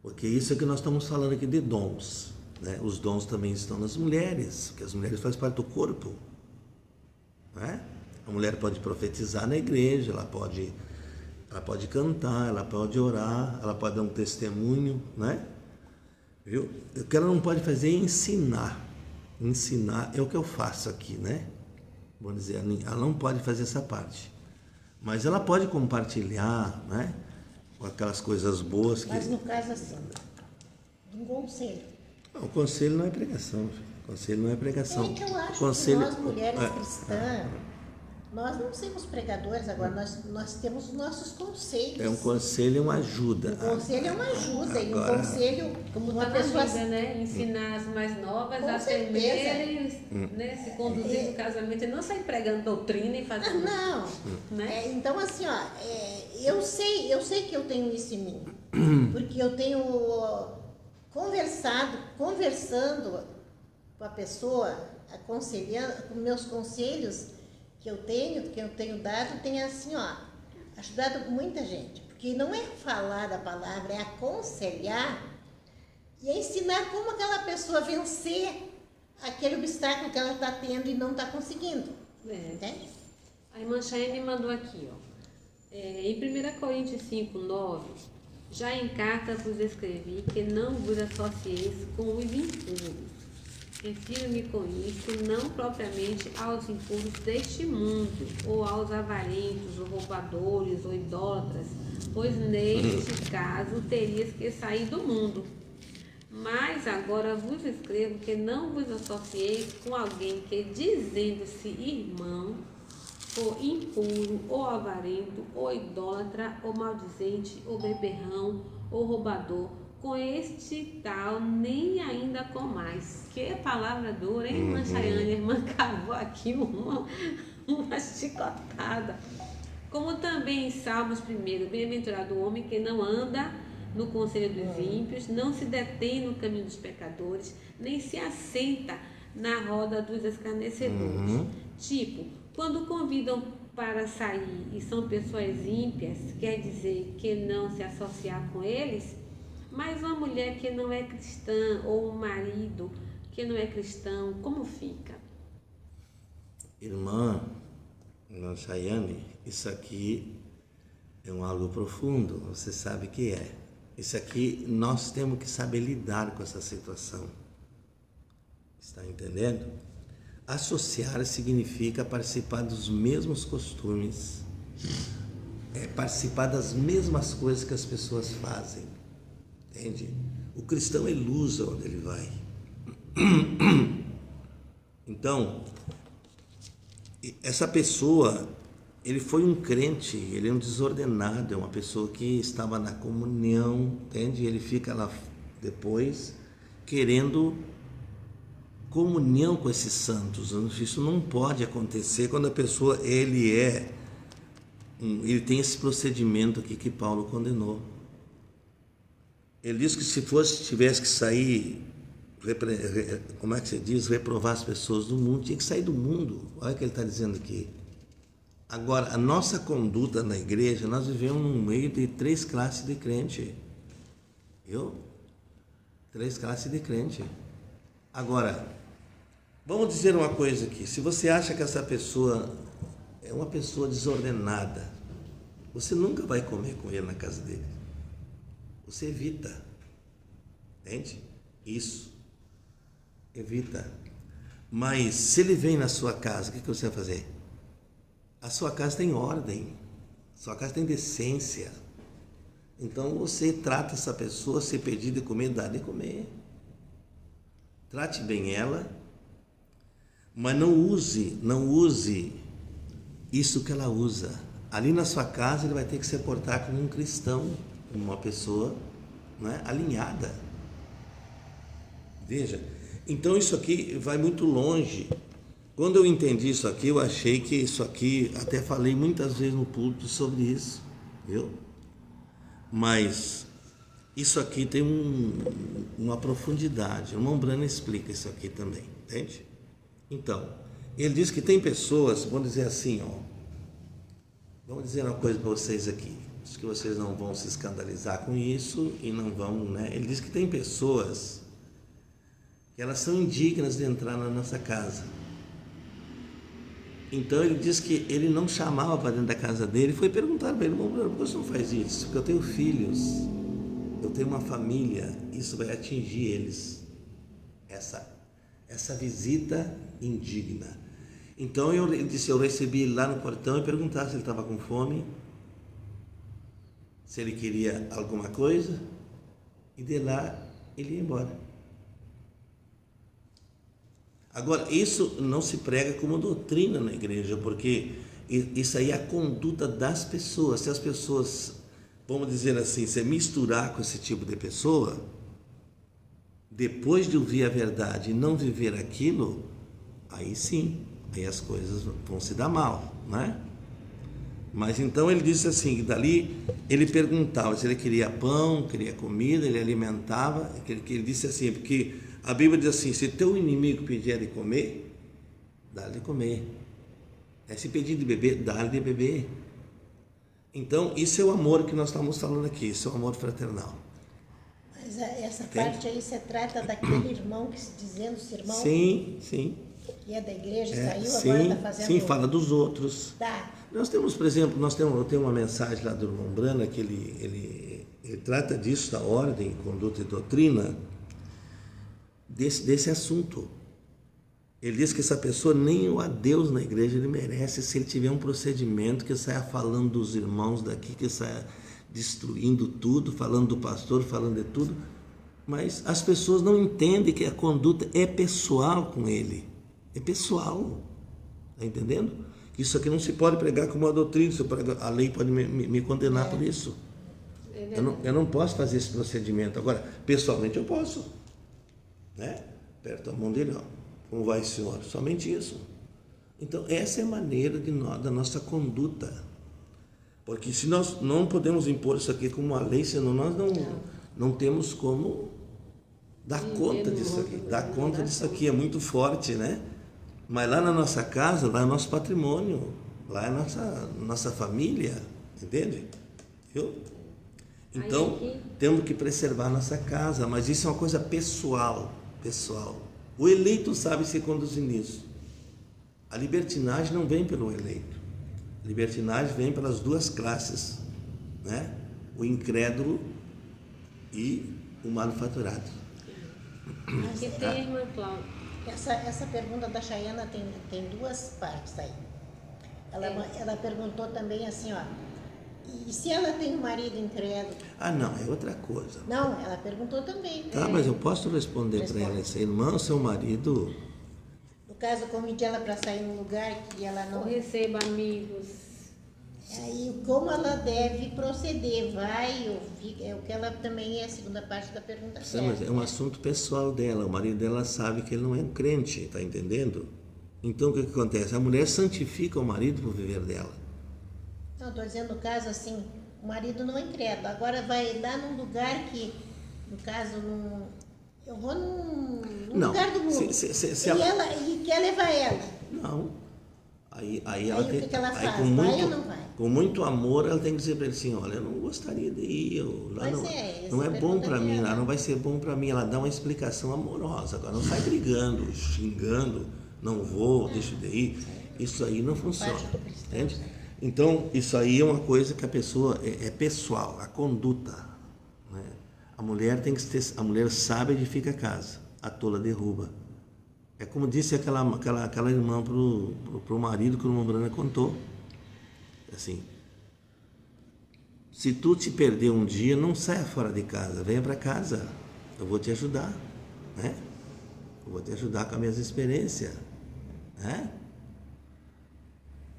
Porque isso é que nós estamos falando aqui de dons, né? Os dons também estão nas mulheres, porque as mulheres fazem parte do corpo, né? A mulher pode profetizar na igreja, ela pode cantar, ela pode orar, ela pode dar um testemunho, né? Viu? O que ela não pode fazer é ensinar. Ensinar é o que eu faço aqui, né? Vamos dizer, ela não pode fazer essa parte. Mas ela pode compartilhar, né? Com aquelas coisas boas que... Mas no caso assim, de um conselho. O conselho não é pregação, filho. O conselho não é pregação. É que eu acho conselho... que nós, mulheres cristãs, nós não somos pregadores, agora nós temos nossos conselhos. Um conselho é uma ajuda. Um conselho é uma ajuda, e um conselho, como uma tá pessoa... na vida, né? Ensinar as mais novas Com a certeza. temerem, né? Se conduzir no casamento e não sair pregando doutrina e fazendo... Não, né? então assim, ó, eu sei que eu tenho isso em mim, porque eu tenho conversando com a pessoa, aconselhando, com meus conselhos que eu tenho dado, tem assim, ó, ajudado muita gente, porque não é falar a palavra, é aconselhar e é ensinar como aquela pessoa vencer aquele obstáculo que ela está tendo e não está conseguindo, entende? A irmã Chayane mandou aqui, ó. Em 1 Coríntios 5:9, já em carta vos escrevi que não vos associeis com os impuros. Refiro-me com isto não propriamente aos impuros deste mundo, ou aos avarentos, ou roubadores, ou idólatras, pois neste caso terias que sair do mundo. Mas agora vos escrevo que não vos associeis com alguém que, dizendo-se irmão, ou impuro, ou avarento, ou idólatra, ou maldizente, ou beberrão, ou roubador, com este tal nem ainda comais. Que palavra dura, hein, irmã Chayane? A irmã cavou aqui uma chicotada. Como também em Salmos 1, bem-aventurado o homem que não anda no conselho dos ímpios, não se detém no caminho dos pecadores, nem se assenta na roda dos escarnecedores. Tipo, quando convidam para sair e são pessoas ímpias, quer dizer que não se associar com eles, mas uma mulher que não é cristã ou um marido que não é cristão, como fica? Irmã Chayane, isso aqui é algo profundo, você sabe que é. Isso aqui, nós temos que saber lidar com essa situação. Está entendendo? Associar significa participar dos mesmos costumes, participar das mesmas coisas que as pessoas fazem. Entende? O cristão é iluso onde ele vai. Então, essa pessoa, ele foi um crente, ele é um desordenado, é uma pessoa que estava na comunhão, entende? Ele fica lá depois querendo comunhão com esses santos. Isso não pode acontecer quando a pessoa, ele tem esse procedimento aqui que Paulo condenou. Ele diz que se tivesse que sair, como é que se diz, reprovar as pessoas do mundo, tinha que sair do mundo. Olha o que ele está dizendo aqui. Agora, a nossa conduta na igreja, nós vivemos no meio de 3 classes de crente. 3 classes de crente. Agora, vamos dizer uma coisa aqui. Se você acha que essa pessoa é uma pessoa desordenada, você nunca vai comer com ele na casa dele. Você evita. Entende? Isso. Evita. Mas se ele vem na sua casa, o que você vai fazer? A sua casa tem ordem. A sua casa tem decência. Então você trata essa pessoa, se pedir de comer, dá de comer. Trate bem ela, mas não use isso que ela usa. Ali na sua casa ele vai ter que se portar como um cristão, como uma pessoa, não é, alinhada. Veja, então isso aqui vai muito longe. Quando eu entendi isso aqui, eu achei que isso aqui, até falei muitas vezes no púlpito sobre isso, viu? Mas isso aqui tem uma profundidade. O irmão Brana explica isso aqui também, entende? Então, ele diz que tem pessoas, vamos dizer assim, vamos dizer uma coisa para vocês aqui, acho que vocês não vão se escandalizar com isso e não vão, né? Ele diz que tem pessoas que elas são indignas de entrar na nossa casa. Então ele diz que ele não chamava para dentro da casa dele. Foi perguntar para ele: irmão, por que você não faz isso? Porque eu tenho filhos, eu tenho uma família, isso vai atingir eles, essa visita indigna. Então ele disse: eu recebi ele lá no portão e perguntava se ele estava com fome, se ele queria alguma coisa, e de lá ele ia embora. Agora, isso não se prega como doutrina na igreja, porque isso aí é a conduta das pessoas. Se as pessoas, vamos dizer assim, se misturar com esse tipo de pessoa, depois de ouvir a verdade e não viver aquilo, aí sim, aí as coisas vão se dar mal, né? Mas então ele disse assim, que dali ele perguntava se ele queria pão, queria comida, ele alimentava, que ele disse assim, porque a Bíblia diz assim: se teu inimigo pedir de comer, dá-lhe de comer. Se pedir de beber, dá-lhe de beber. Então, isso é o amor que nós estamos falando aqui, isso é o amor fraternal. Mas essa parte aí, você trata daquele irmão que se dizendo-se irmão? Sim, sim. Que é da igreja, saiu, sim, agora está fazendo... Sim, fala dos outros. Tá. Nós temos, por exemplo, eu tenho uma mensagem lá do irmão Brana, que ele trata disso, da ordem, conduta e doutrina, desse assunto. Ele diz que essa pessoa, nem o adeus na igreja ele merece, se ele tiver um procedimento que saia falando dos irmãos daqui, que saia destruindo tudo, falando do pastor, falando de tudo, mas as pessoas não entendem que a conduta é pessoal com ele, é pessoal, está entendendo? Isso aqui não se pode pregar como uma doutrina, a lei pode me condenar por isso. Eu não posso fazer esse procedimento. Agora, pessoalmente eu posso, né? Aperto a mão dele, ó, como vai, senhor? Somente isso. Então, essa é a maneira da nossa conduta. Porque se nós não podemos impor isso aqui como uma lei, senão nós não temos como dar conta disso aqui. Dar conta disso aqui é muito forte, né? Mas lá na nossa casa, lá é nosso patrimônio, lá é nossa família, entende? Viu? Então, temos que preservar nossa casa, mas isso é uma coisa pessoal. O eleito sabe se conduzir nisso. A libertinagem não vem pelo eleito. A libertinagem vem pelas duas classes, né? O incrédulo e o manufaturado. Aqui tem, irmã Cláudia. Essa pergunta da Chayana tem duas partes aí. Ela perguntou também assim, ó, e se ela tem um marido incrédulo? Ah, não, é outra coisa. Não, ela perguntou também. Tá, mas eu posso responder para ela isso aí. Irmão, seu marido... No caso, convide ela para sair num lugar que ela não... Ou receba amigos. Aí como ela deve proceder, vai ou fica, é o que ela também é a segunda parte da pergunta Mas certa. é um assunto pessoal dela. O marido dela sabe que ele não é um crente, tá entendendo? Então o que acontece? A mulher santifica o marido por viver dela. Não, estou dizendo no caso assim, o marido não é incrédulo. Agora vai lá num lugar que, no caso, eu vou num Não, lugar do mundo. se E quer levar ela. Não. Aí Aí o que ela faz? com Vai muito, ou não vai? com muito amor, ela tem que dizer para ele assim, olha, eu não gostaria de ir, lá Pois não, é, não é essa bom pergunta para mim, é lá ela. não vai ser bom para mim. Ela dá uma explicação amorosa, agora não sai brigando, xingando, não vou, deixo de ir. Isso aí não funciona, Parte do cristão, entende? certo. Então, isso aí é uma coisa que a pessoa, é pessoal, a conduta, né? A mulher tem que ter, a mulher sabe edifica a casa, a tola derruba. É como disse aquela irmã pro marido que o irmão Brana contou. Assim, se tu te perder um dia, não saia fora de casa, venha para casa. Eu vou te ajudar, né? Eu vou te ajudar com as minhas experiências, né?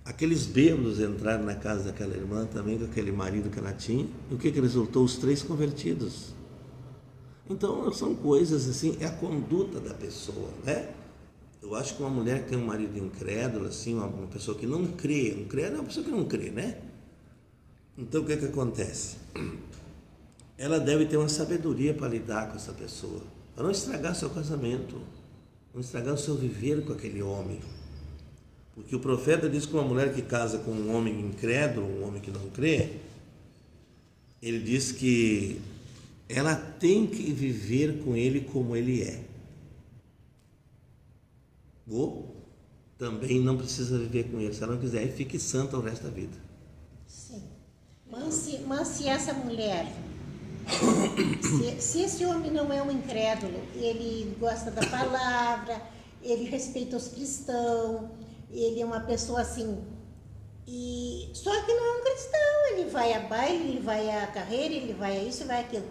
Aqueles bêbados entraram na casa daquela irmã também, com aquele marido que ela tinha. E o que resultou? Os 3 convertidos. Então, são coisas assim, é a conduta da pessoa, né? Eu acho que uma mulher que tem um marido incrédulo, assim, uma pessoa que não crê, um crédulo é uma pessoa que não crê, né? Então, o que acontece? Ela deve ter uma sabedoria para lidar com essa pessoa, para não estragar seu casamento, não estragar o seu viver com aquele homem. Porque o profeta diz que uma mulher que casa com um homem incrédulo, um homem que não crê, ele diz que ela tem que viver com ele como ele é. Ou também não precisa viver com ele, se ela não quiser, fique santa o resto da vida. Sim. Mas se essa mulher, se esse homem não é um incrédulo, ele gosta da palavra, ele respeita os cristãos, ele é uma pessoa assim, e só que não é um cristão, ele vai a baile, ele vai a carreira, ele vai a isso, vai aquilo.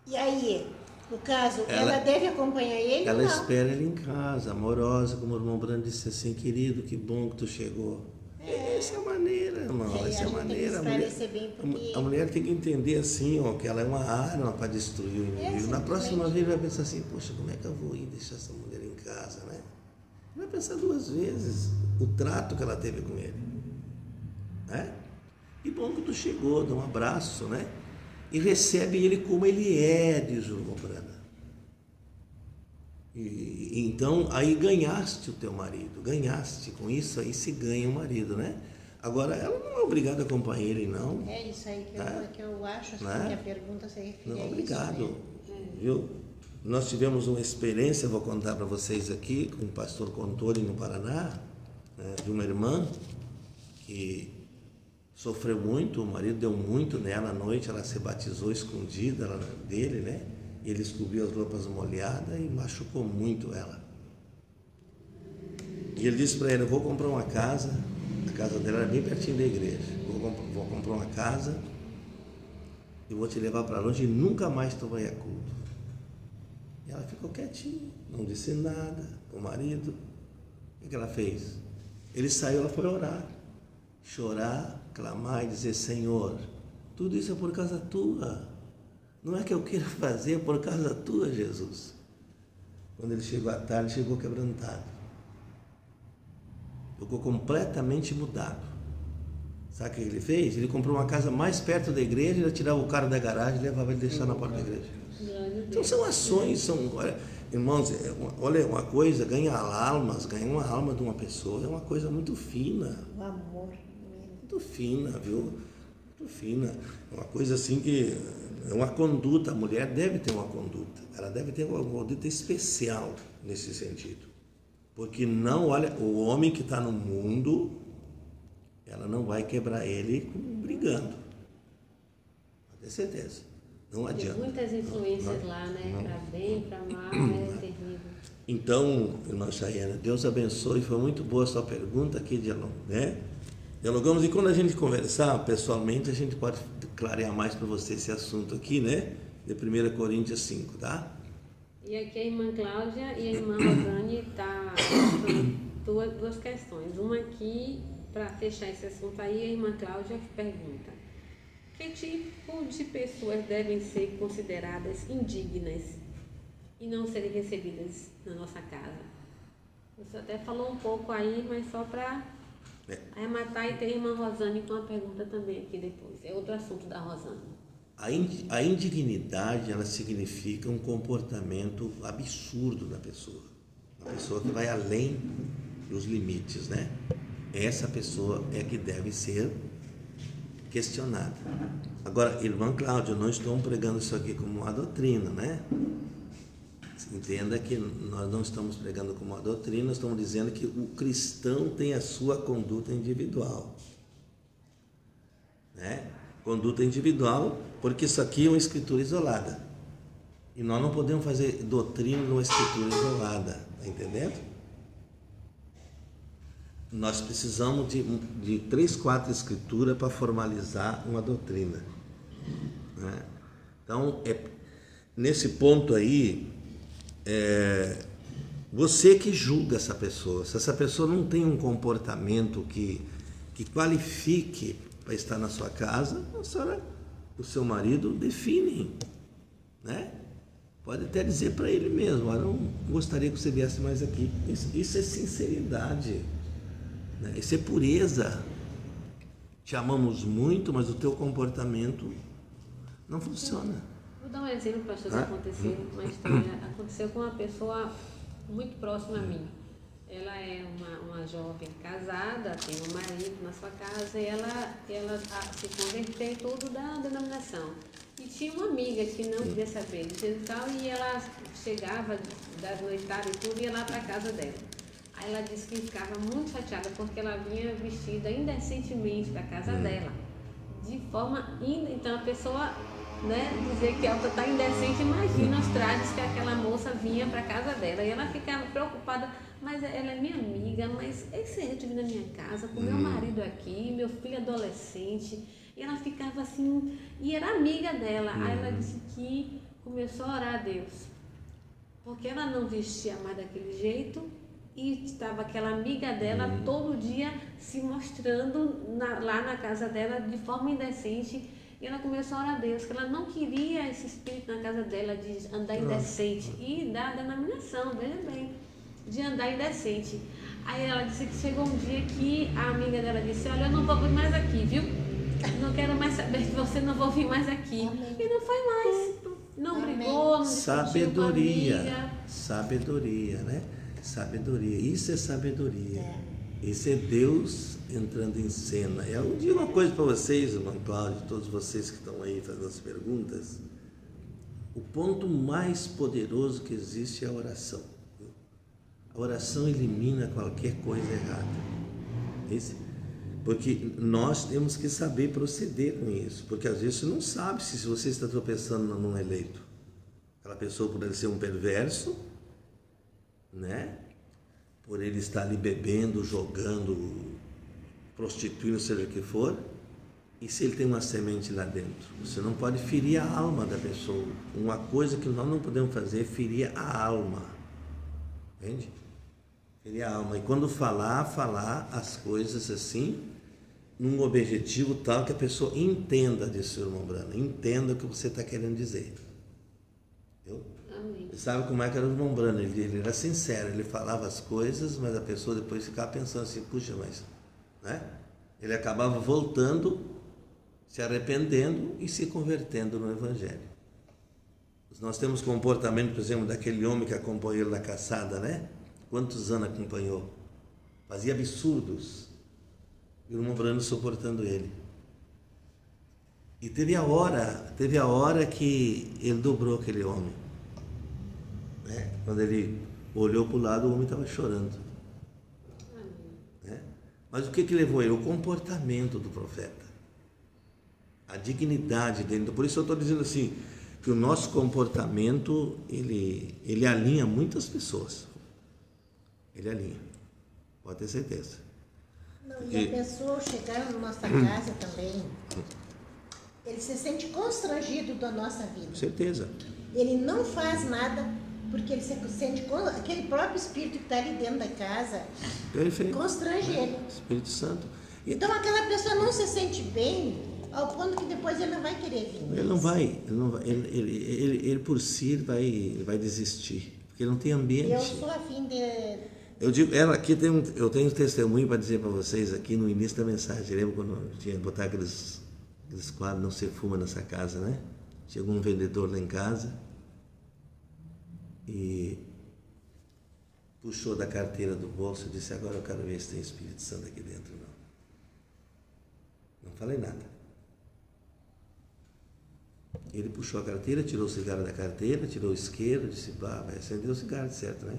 E aí, no caso, ela deve acompanhar ele Ela ou não? espera ele em casa, amorosa, como o irmão Brando disse assim, querido, que bom que tu chegou. Essa é a maneira, irmão, essa é a maneira. A mulher tem que entender assim, ó, que ela é uma arma para destruir o inimigo. Na próxima vez vai pensar assim, poxa, como é que eu vou ir deixar essa mulher em casa, né? Vai pensar 2 vezes o trato que ela teve com ele, né? Que bom que tu chegou, dá um abraço, né? E recebe ele como ele é, diz o irmão Brana. E então aí ganhaste o teu marido, ganhaste, com isso aí se ganha o marido, né? Agora ela não é obrigada a acompanhar ele, não. É isso aí que eu acho, assim, Né? que a pergunta se refere Não, a obrigado, isso, né? viu? Nós tivemos uma experiência, vou contar para vocês aqui, com o pastor Contori no Paraná, né, de uma irmã que sofreu muito, o marido deu muito nela à noite, ela se batizou escondida dele, né? E ele descobriu as roupas molhadas e machucou muito ela. E ele disse para ela, eu vou comprar uma casa, a casa dela era bem pertinho da igreja, vou comprar uma casa e vou te levar para longe e nunca mais tu vai a culto. E ela ficou quietinha, não disse nada. O marido, o que ela fez? Ele saiu, ela foi orar, chorar, clamar e dizer, Senhor, tudo isso é por causa tua. Não é que eu queira fazer, é por causa tua, Jesus. Quando ele chegou à tarde, chegou quebrantado. Ficou completamente mudado. Sabe o que ele fez? Ele comprou uma casa mais perto da igreja, ele tirava o cara da garagem e levava ele deixar na porta da igreja. Então são ações, olha, irmãos, olha uma coisa, ganhar uma alma de uma pessoa é uma coisa muito fina. O amor. Muito fina, viu? Muito fina. É uma coisa assim que é uma conduta, a mulher deve ter uma conduta, ela deve ter uma conduta especial nesse sentido. Porque não, olha, o homem que está no mundo, ela não vai quebrar ele brigando. Pode ter certeza. Não adianta. Tem muitas influências lá, né? Para bem, para mal, é terrível. Então, irmã Chayana, Deus abençoe. Foi muito boa a sua pergunta aqui, né? Dialogamos, e quando a gente conversar pessoalmente, a gente pode clarear mais para você esse assunto aqui, né? De 1 Coríntios 5, tá? E aqui a irmã Cláudia e a irmã Rosane tá duas questões. Uma aqui para fechar esse assunto aí, a irmã Cláudia pergunta: que tipo de pessoas devem ser consideradas indignas e não serem recebidas na nossa casa? Você até falou um pouco aí, mas só para arrematar, e ter a irmã Rosane com uma pergunta também aqui depois. É outro assunto da Rosane. A indignidade, ela significa um comportamento absurdo da pessoa. Uma pessoa que vai além dos limites, né? Essa pessoa é que deve ser questionada. Agora, irmã Cláudia, não estamos pregando isso aqui como uma doutrina, né? Entenda que nós não estamos pregando como uma doutrina, nós estamos dizendo que o cristão tem a sua conduta individual, né? Conduta individual, porque isso aqui é uma escritura isolada. E nós não podemos fazer doutrina numa escritura isolada, tá entendendo? Nós precisamos de 3, 4 escrituras para formalizar uma doutrina, né? Então, nesse ponto aí, você que julga essa pessoa. Se essa pessoa não tem um comportamento que qualifique para estar na sua casa, a senhora, o seu marido define, né? Pode até dizer para ele mesmo: eu não gostaria que você viesse mais aqui. Isso é sinceridade, né? Isso é pureza. Te amamos muito, mas o teu comportamento não funciona. Vou dar um exemplo, pastor, que aconteceu uma história. Aconteceu com uma pessoa muito próxima a mim. Ela é uma jovem casada, tem um marido na sua casa, e ela se converteu e tudo da denominação. E tinha uma amiga que não queria saber de Jesus e tal, e ela chegava das noitadas e tudo, e ia lá para a casa dela. Aí ela disse que ficava muito chateada porque ela vinha vestida indecentemente para a casa dela. De forma então a pessoa, né, dizer que ela está indecente, imagina os trajes que aquela moça vinha para a casa dela. E ela ficava preocupada: mas ela é minha amiga, mas esse jeito vir na minha casa, com meu marido aqui, meu filho adolescente. E ela ficava assim, e era amiga dela. Aí ela disse que começou a orar a Deus, porque ela não vestia mais daquele jeito, e estava aquela amiga dela todo dia se mostrando lá na casa dela de forma indecente. E ela começou a orar a Deus, que ela não queria esse espírito na casa dela de andar indecente. E da denominação, veja bem, de andar indecente. Aí ela disse que chegou um dia que a amiga dela disse: olha, eu não vou vir mais aqui, viu? Não quero mais saber de você, não vou vir mais aqui. Amém. E não foi mais. Não brigou, não discutiu com a amiga. Sabedoria, né? Sabedoria. Isso é sabedoria. Isso é Deus entrando em cena. Eu digo uma coisa para vocês, irmão Cláudio, todos vocês que estão aí fazendo as perguntas. O ponto mais poderoso que existe é a oração. A oração elimina qualquer coisa errada. Porque nós temos que saber proceder com isso. Porque às vezes você não sabe se você está tropeçando num eleito. Aquela pessoa pode ser um perverso, né? Por ele estar ali bebendo, jogando, prostituindo, seja o que for. E se ele tem uma semente lá dentro? Você não pode ferir a alma da pessoa. Uma coisa que nós não podemos fazer é ferir a alma. Entende? Ferir a alma. E quando falar as coisas assim, num objetivo tal que a pessoa entenda disso, irmão Brana. Entenda o que você está querendo dizer. Entendeu? Amém. Você sabe como é que era o irmão Brana? Ele era sincero, ele falava as coisas, mas a pessoa depois ficava pensando assim: puxa, mas... né? Ele acabava voltando, se arrependendo e se convertendo no Evangelho. Nós temos comportamento, por exemplo, daquele homem que acompanhou ele na caçada, né? Quantos anos acompanhou? Fazia absurdos. E o irmão Brano suportando ele. E teve a hora que ele dobrou aquele homem, né? Quando ele olhou para o lado, o homem estava chorando. Né? Mas o que levou ele? O comportamento do profeta. A dignidade dele. Por isso eu estou dizendo assim, que o nosso comportamento, ele alinha muitas pessoas. Ele alinha. Pode ter certeza. Não, e a pessoa chegar na nossa casa também, ele se sente constrangido da nossa vida. Com certeza. Ele não faz nada porque ele se sente, aquele próprio espírito que está ali dentro da casa, Perfeito. constrange ele. Espírito Santo. Então aquela pessoa não se sente bem ao ponto que depois ele não vai querer vir. Ele não vai, ele por si ele vai desistir, porque ele não tem ambiente. Eu sou afim de... Eu digo, eu tenho um testemunho para dizer para vocês aqui no início da mensagem. Lembra quando eu tinha que botar aqueles quadros, não se fuma nessa casa, né? Chegou um vendedor lá em casa e puxou da carteira do bolso e disse: agora eu quero ver se tem Espírito Santo aqui dentro. Não falei nada. Ele puxou a carteira, tirou o cigarro da carteira, tirou o isqueiro, disse: vai acender o cigarro, certo, né?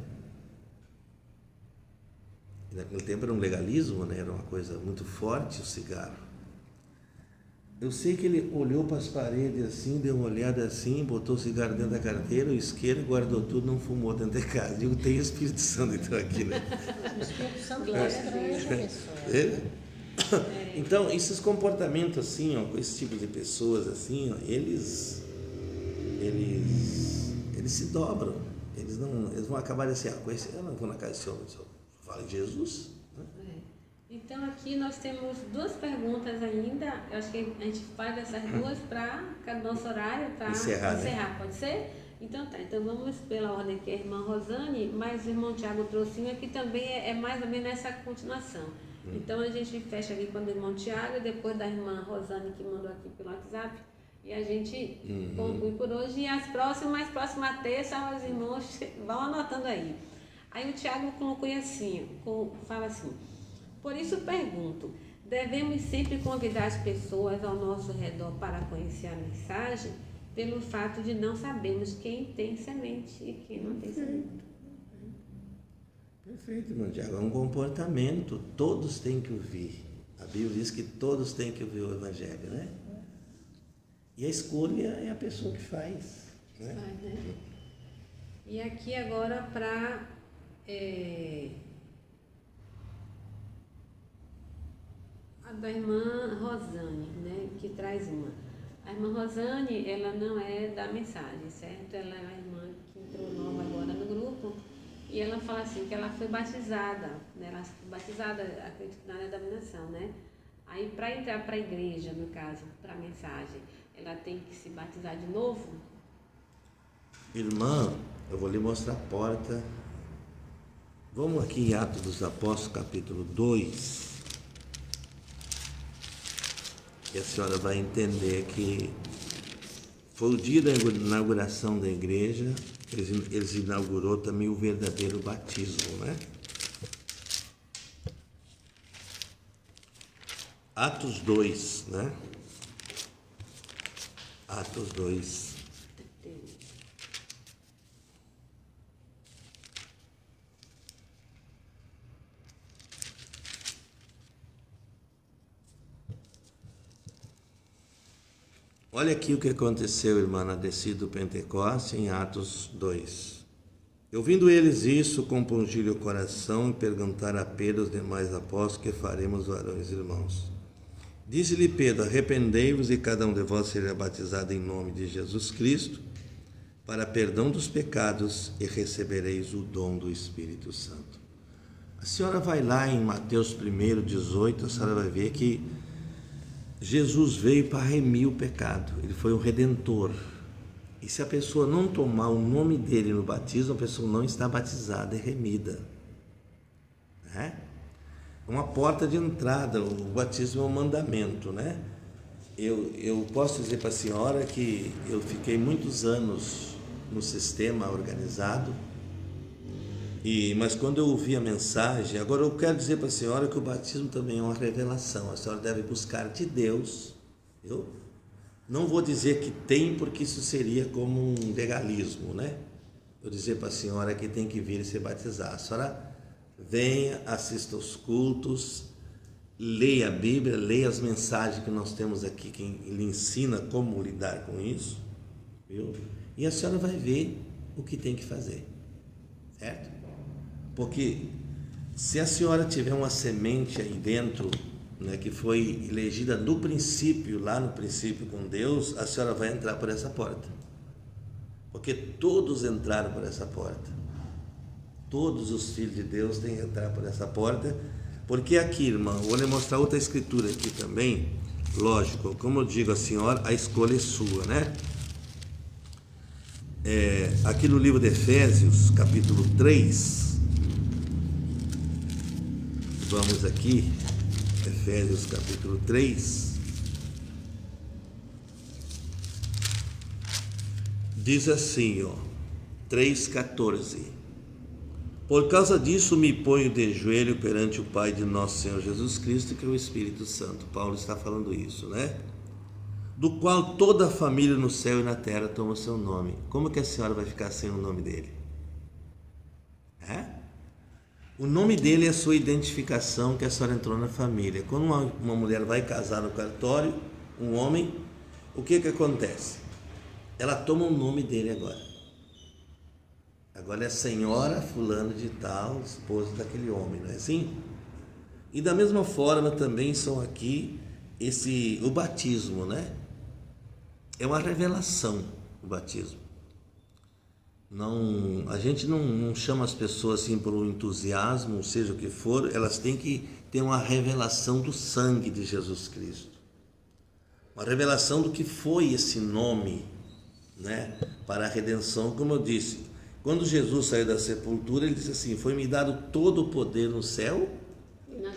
E naquele tempo era um legalismo, né? Era uma coisa muito forte o cigarro. Eu sei que ele olhou para as paredes assim, deu uma olhada assim, botou o cigarro dentro da carteira, o isqueiro, guardou tudo, não fumou dentro de casa. Digo, tem Espírito Santo então aqui, né? O Espírito Santo constrange a pessoa. Então, esses comportamentos assim, ó, com esse tipo de pessoas assim, ó, eles se dobram. Eles vão acabar assim, eu não vou na casa desse homem, só fala em Jesus. Né? Então aqui nós temos duas perguntas ainda. Eu acho que a gente faz essas duas para o nosso horário para encerrar, né? Pode ser? Então tá, então vamos pela ordem que é a irmã Rosane, mas o irmão Tiago trouxe um aqui também é mais ou menos essa continuação. Então a gente fecha aqui com o irmão Tiago, depois da irmã Rosane que mandou aqui pelo WhatsApp, e a gente conclui por hoje. E as próximas terça, os irmãos vão anotando aí. Aí o Tiago colocou assim, fala assim: por isso pergunto, devemos sempre convidar as pessoas ao nosso redor para conhecer a mensagem, pelo fato de não sabermos quem tem semente e quem não tem semente. Perfeito, irmão Tiago. É um comportamento. Todos têm que ouvir. A Bíblia diz que todos têm que ouvir o Evangelho, né? E a escolha é a pessoa que faz. Né? E aqui agora para... a da irmã Rosane, né? Que traz uma. A irmã Rosane, ela não é da mensagem, certo? Ela é uma irmã que entrou nova agora no grupo. E ela fala assim, que ela foi batizada, né? Ela foi batizada, acredito, na denominação, né? Aí, para entrar para a igreja, no caso, para a mensagem, ela tem que se batizar de novo? Irmã, eu vou lhe mostrar a porta. Vamos aqui em Atos dos Apóstolos, capítulo 2. E a senhora vai entender que foi o dia da inauguração da igreja. Eles inaugurou também o verdadeiro batismo, né? Atos 2, né? Atos 2. Olha aqui o que aconteceu, irmã, na descida do Pentecoste, em Atos 2. Ouvindo eles isso, compungiram o coração e perguntaram a Pedro e os demais apóstolos: que faremos, varões e irmãos? Disse-lhe Pedro: arrependei-vos e cada um de vós seja batizado em nome de Jesus Cristo, para perdão dos pecados, e recebereis o dom do Espírito Santo. A senhora vai lá em Mateus 1:18, a senhora vai ver que Jesus veio para remir o pecado, ele foi um redentor. E se a pessoa não tomar o nome dele no batismo, a pessoa não está batizada, é remida. É uma porta de entrada, o batismo é um mandamento, né? Eu posso dizer para a senhora que eu fiquei muitos anos no sistema organizado, mas quando eu ouvi a mensagem, agora eu quero dizer para a senhora que o batismo também é uma revelação, a senhora deve buscar de Deus. Eu não vou dizer que tem, porque isso seria como um legalismo, né? Eu dizer para a senhora que tem que vir e se batizar. A senhora venha, assista os cultos, leia a Bíblia, leia as mensagens que nós temos aqui, que lhe ensina como lidar com isso, viu? E a senhora vai ver o que tem que fazer, certo? Porque se a senhora tiver uma semente aí dentro, né, que foi elegida no princípio, lá no princípio com Deus, a senhora vai entrar por essa porta. Porque todos entraram por essa porta. Todos os filhos de Deus têm que entrar por essa porta, Porque aqui, irmão, vou lhe mostrar outra escritura aqui também. Lógico, como eu digo à senhora, a escolha é sua, né? Aqui no livro de Efésios, capítulo 3, vamos aqui, Efésios capítulo 3, diz assim, ó, 3,14: Por causa disso me ponho de joelho perante o Pai de nosso Senhor Jesus Cristo, que é o Espírito Santo. Paulo está falando isso, né? Do qual toda a família no céu e na terra toma o seu nome. Como que a senhora vai ficar sem o nome dele? O nome dele é a sua identificação, que a senhora entrou na família. Quando uma mulher vai casar no cartório, um homem, o que acontece? Ela toma o nome dele agora. Agora é a senhora fulano de tal, esposa daquele homem, não é assim? E da mesma forma também são aqui o batismo, né? É uma revelação o batismo. Não, a gente não chama as pessoas assim por um entusiasmo, seja o que for, elas têm que ter uma revelação do sangue de Jesus Cristo. Uma revelação do que foi esse nome, né? Para a redenção, como eu disse. Quando Jesus saiu da sepultura, ele disse assim, foi-me dado todo o poder no céu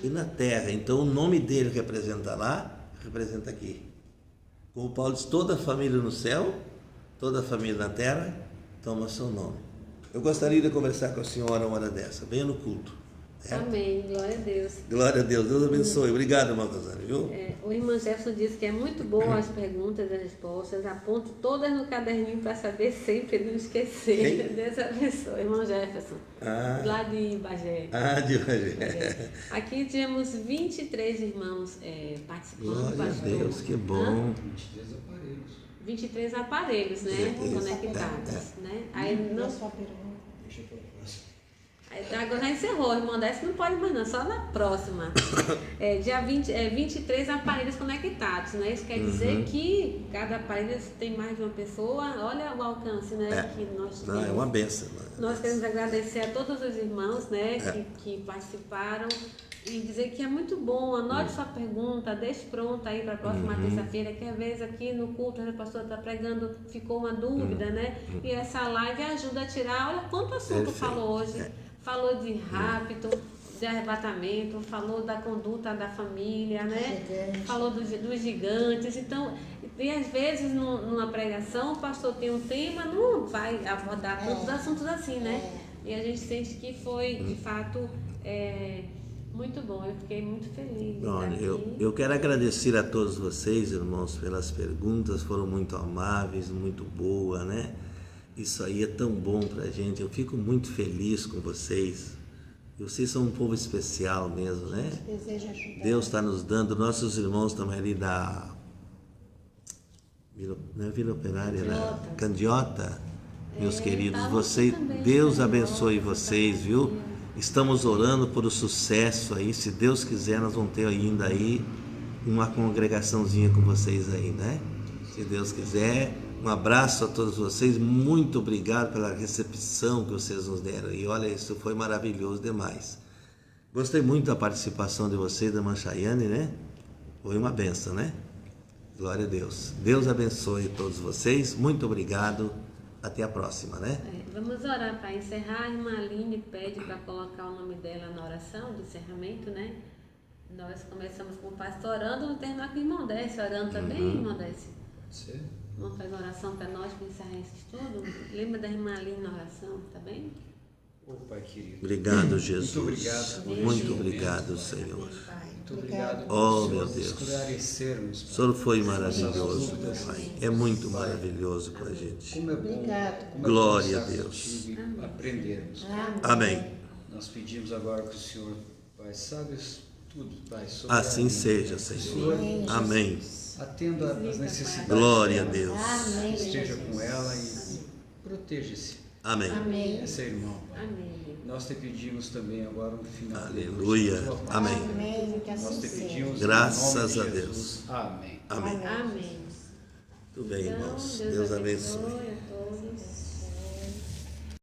e na terra. Então o nome dele representa lá, representa aqui. Como Paulo diz, toda a família no céu, toda a família na terra, toma seu nome. Eu gostaria de conversar com a senhora uma hora dessa, venha no culto. Amém, glória a Deus. Glória a Deus, Deus abençoe. Obrigado, irmão Casani, viu? O irmão Jefferson disse que é muito boa as perguntas e as respostas, aponto todas no caderninho para saber sempre, não esquecer. Quem? Deus abençoe, irmão Jefferson, lá de Bagé. De Bagé. Aqui temos 23 irmãos participando. Glória a Deus, que bom. 23 aparelhos. 23 aparelhos, né? Conectados. Né? Aí não. Deixa eu ver. Agora já encerrou, irmão, dessa não pode mais não, só na próxima. Dia 23 aparelhos conectados, né? Isso quer dizer que cada aparelho tem mais de uma pessoa. Olha o alcance, né? Que nós temos. É uma bênção. Nós queremos agradecer a todos os irmãos, né? Que participaram e dizer que é muito bom. Anote sua pergunta, deixe pronta aí para a próxima terça-feira, que às vezes aqui no culto a pastora está pregando, ficou uma dúvida, né? E essa live ajuda a tirar, olha quanto assunto falou hoje. Falou de rapto, de arrebatamento, falou da conduta da família, né? Falou dos gigantes. Então, e às vezes numa pregação o pastor tem um tema, não vai abordar tantos assuntos assim, né? E a gente sente que foi, de fato, muito bom. Eu fiquei muito feliz. Olha, eu quero agradecer a todos vocês, irmãos, pelas perguntas, foram muito amáveis, muito boas, né? Isso aí é tão bom pra gente, eu fico muito feliz com vocês. E vocês são um povo especial mesmo, né? Deus está nos dando, nossos irmãos também ali da Vila Operária, da Candiota, meus queridos, vocês, Deus abençoe vocês, viu? Estamos orando por o sucesso aí, se Deus quiser nós vamos ter ainda aí uma congregaçãozinha com vocês aí, né? Se Deus quiser. Um abraço a todos vocês, muito obrigado pela recepção que vocês nos deram. E olha, isso foi maravilhoso demais. Gostei muito da participação de vocês, da irmã Chayane, né? Foi uma benção, né? Glória a Deus. Deus abençoe todos vocês. Muito obrigado. Até a próxima, né? Vamos orar para encerrar. A irmã Aline pede para colocar o nome dela na oração de encerramento, né? Nós começamos com o pastor orando, vamos terminar com o irmão Décio orando também, irmão Décio? Sim. Vamos fazer uma oração para nós, para encerrar esse estudo? Lembra da irmã Aline na oração, tá bem? Ô Pai querido. Obrigado, Jesus. Muito obrigado. Muito obrigado, Senhor. Muito obrigado Oh, por meu nos Deus. esclarecermos. O Senhor foi maravilhoso, meu Pai. É muito maravilhoso com a gente. Como é bom. Obrigado. Como Glória é a bom Deus. estar contigo e aprendermos. Amém. Nós pedimos agora que o Senhor, Pai, sabes tudo, Pai, sobre Assim a seja, Senhor. Amém. Atenda às necessidades. Glória a dela. Deus. Esteja com ela e proteja-se. Amém. Esse irmão, Pai. Amém. Nós te pedimos também agora um final. Aleluia. de paz. Amém. Amém, que Nós assim te seja. pedimos Graças em nome de a Deus. Jesus. Amém. Amém. Amém. Tudo bem, Então, irmãos. Deus abençoe. a todos.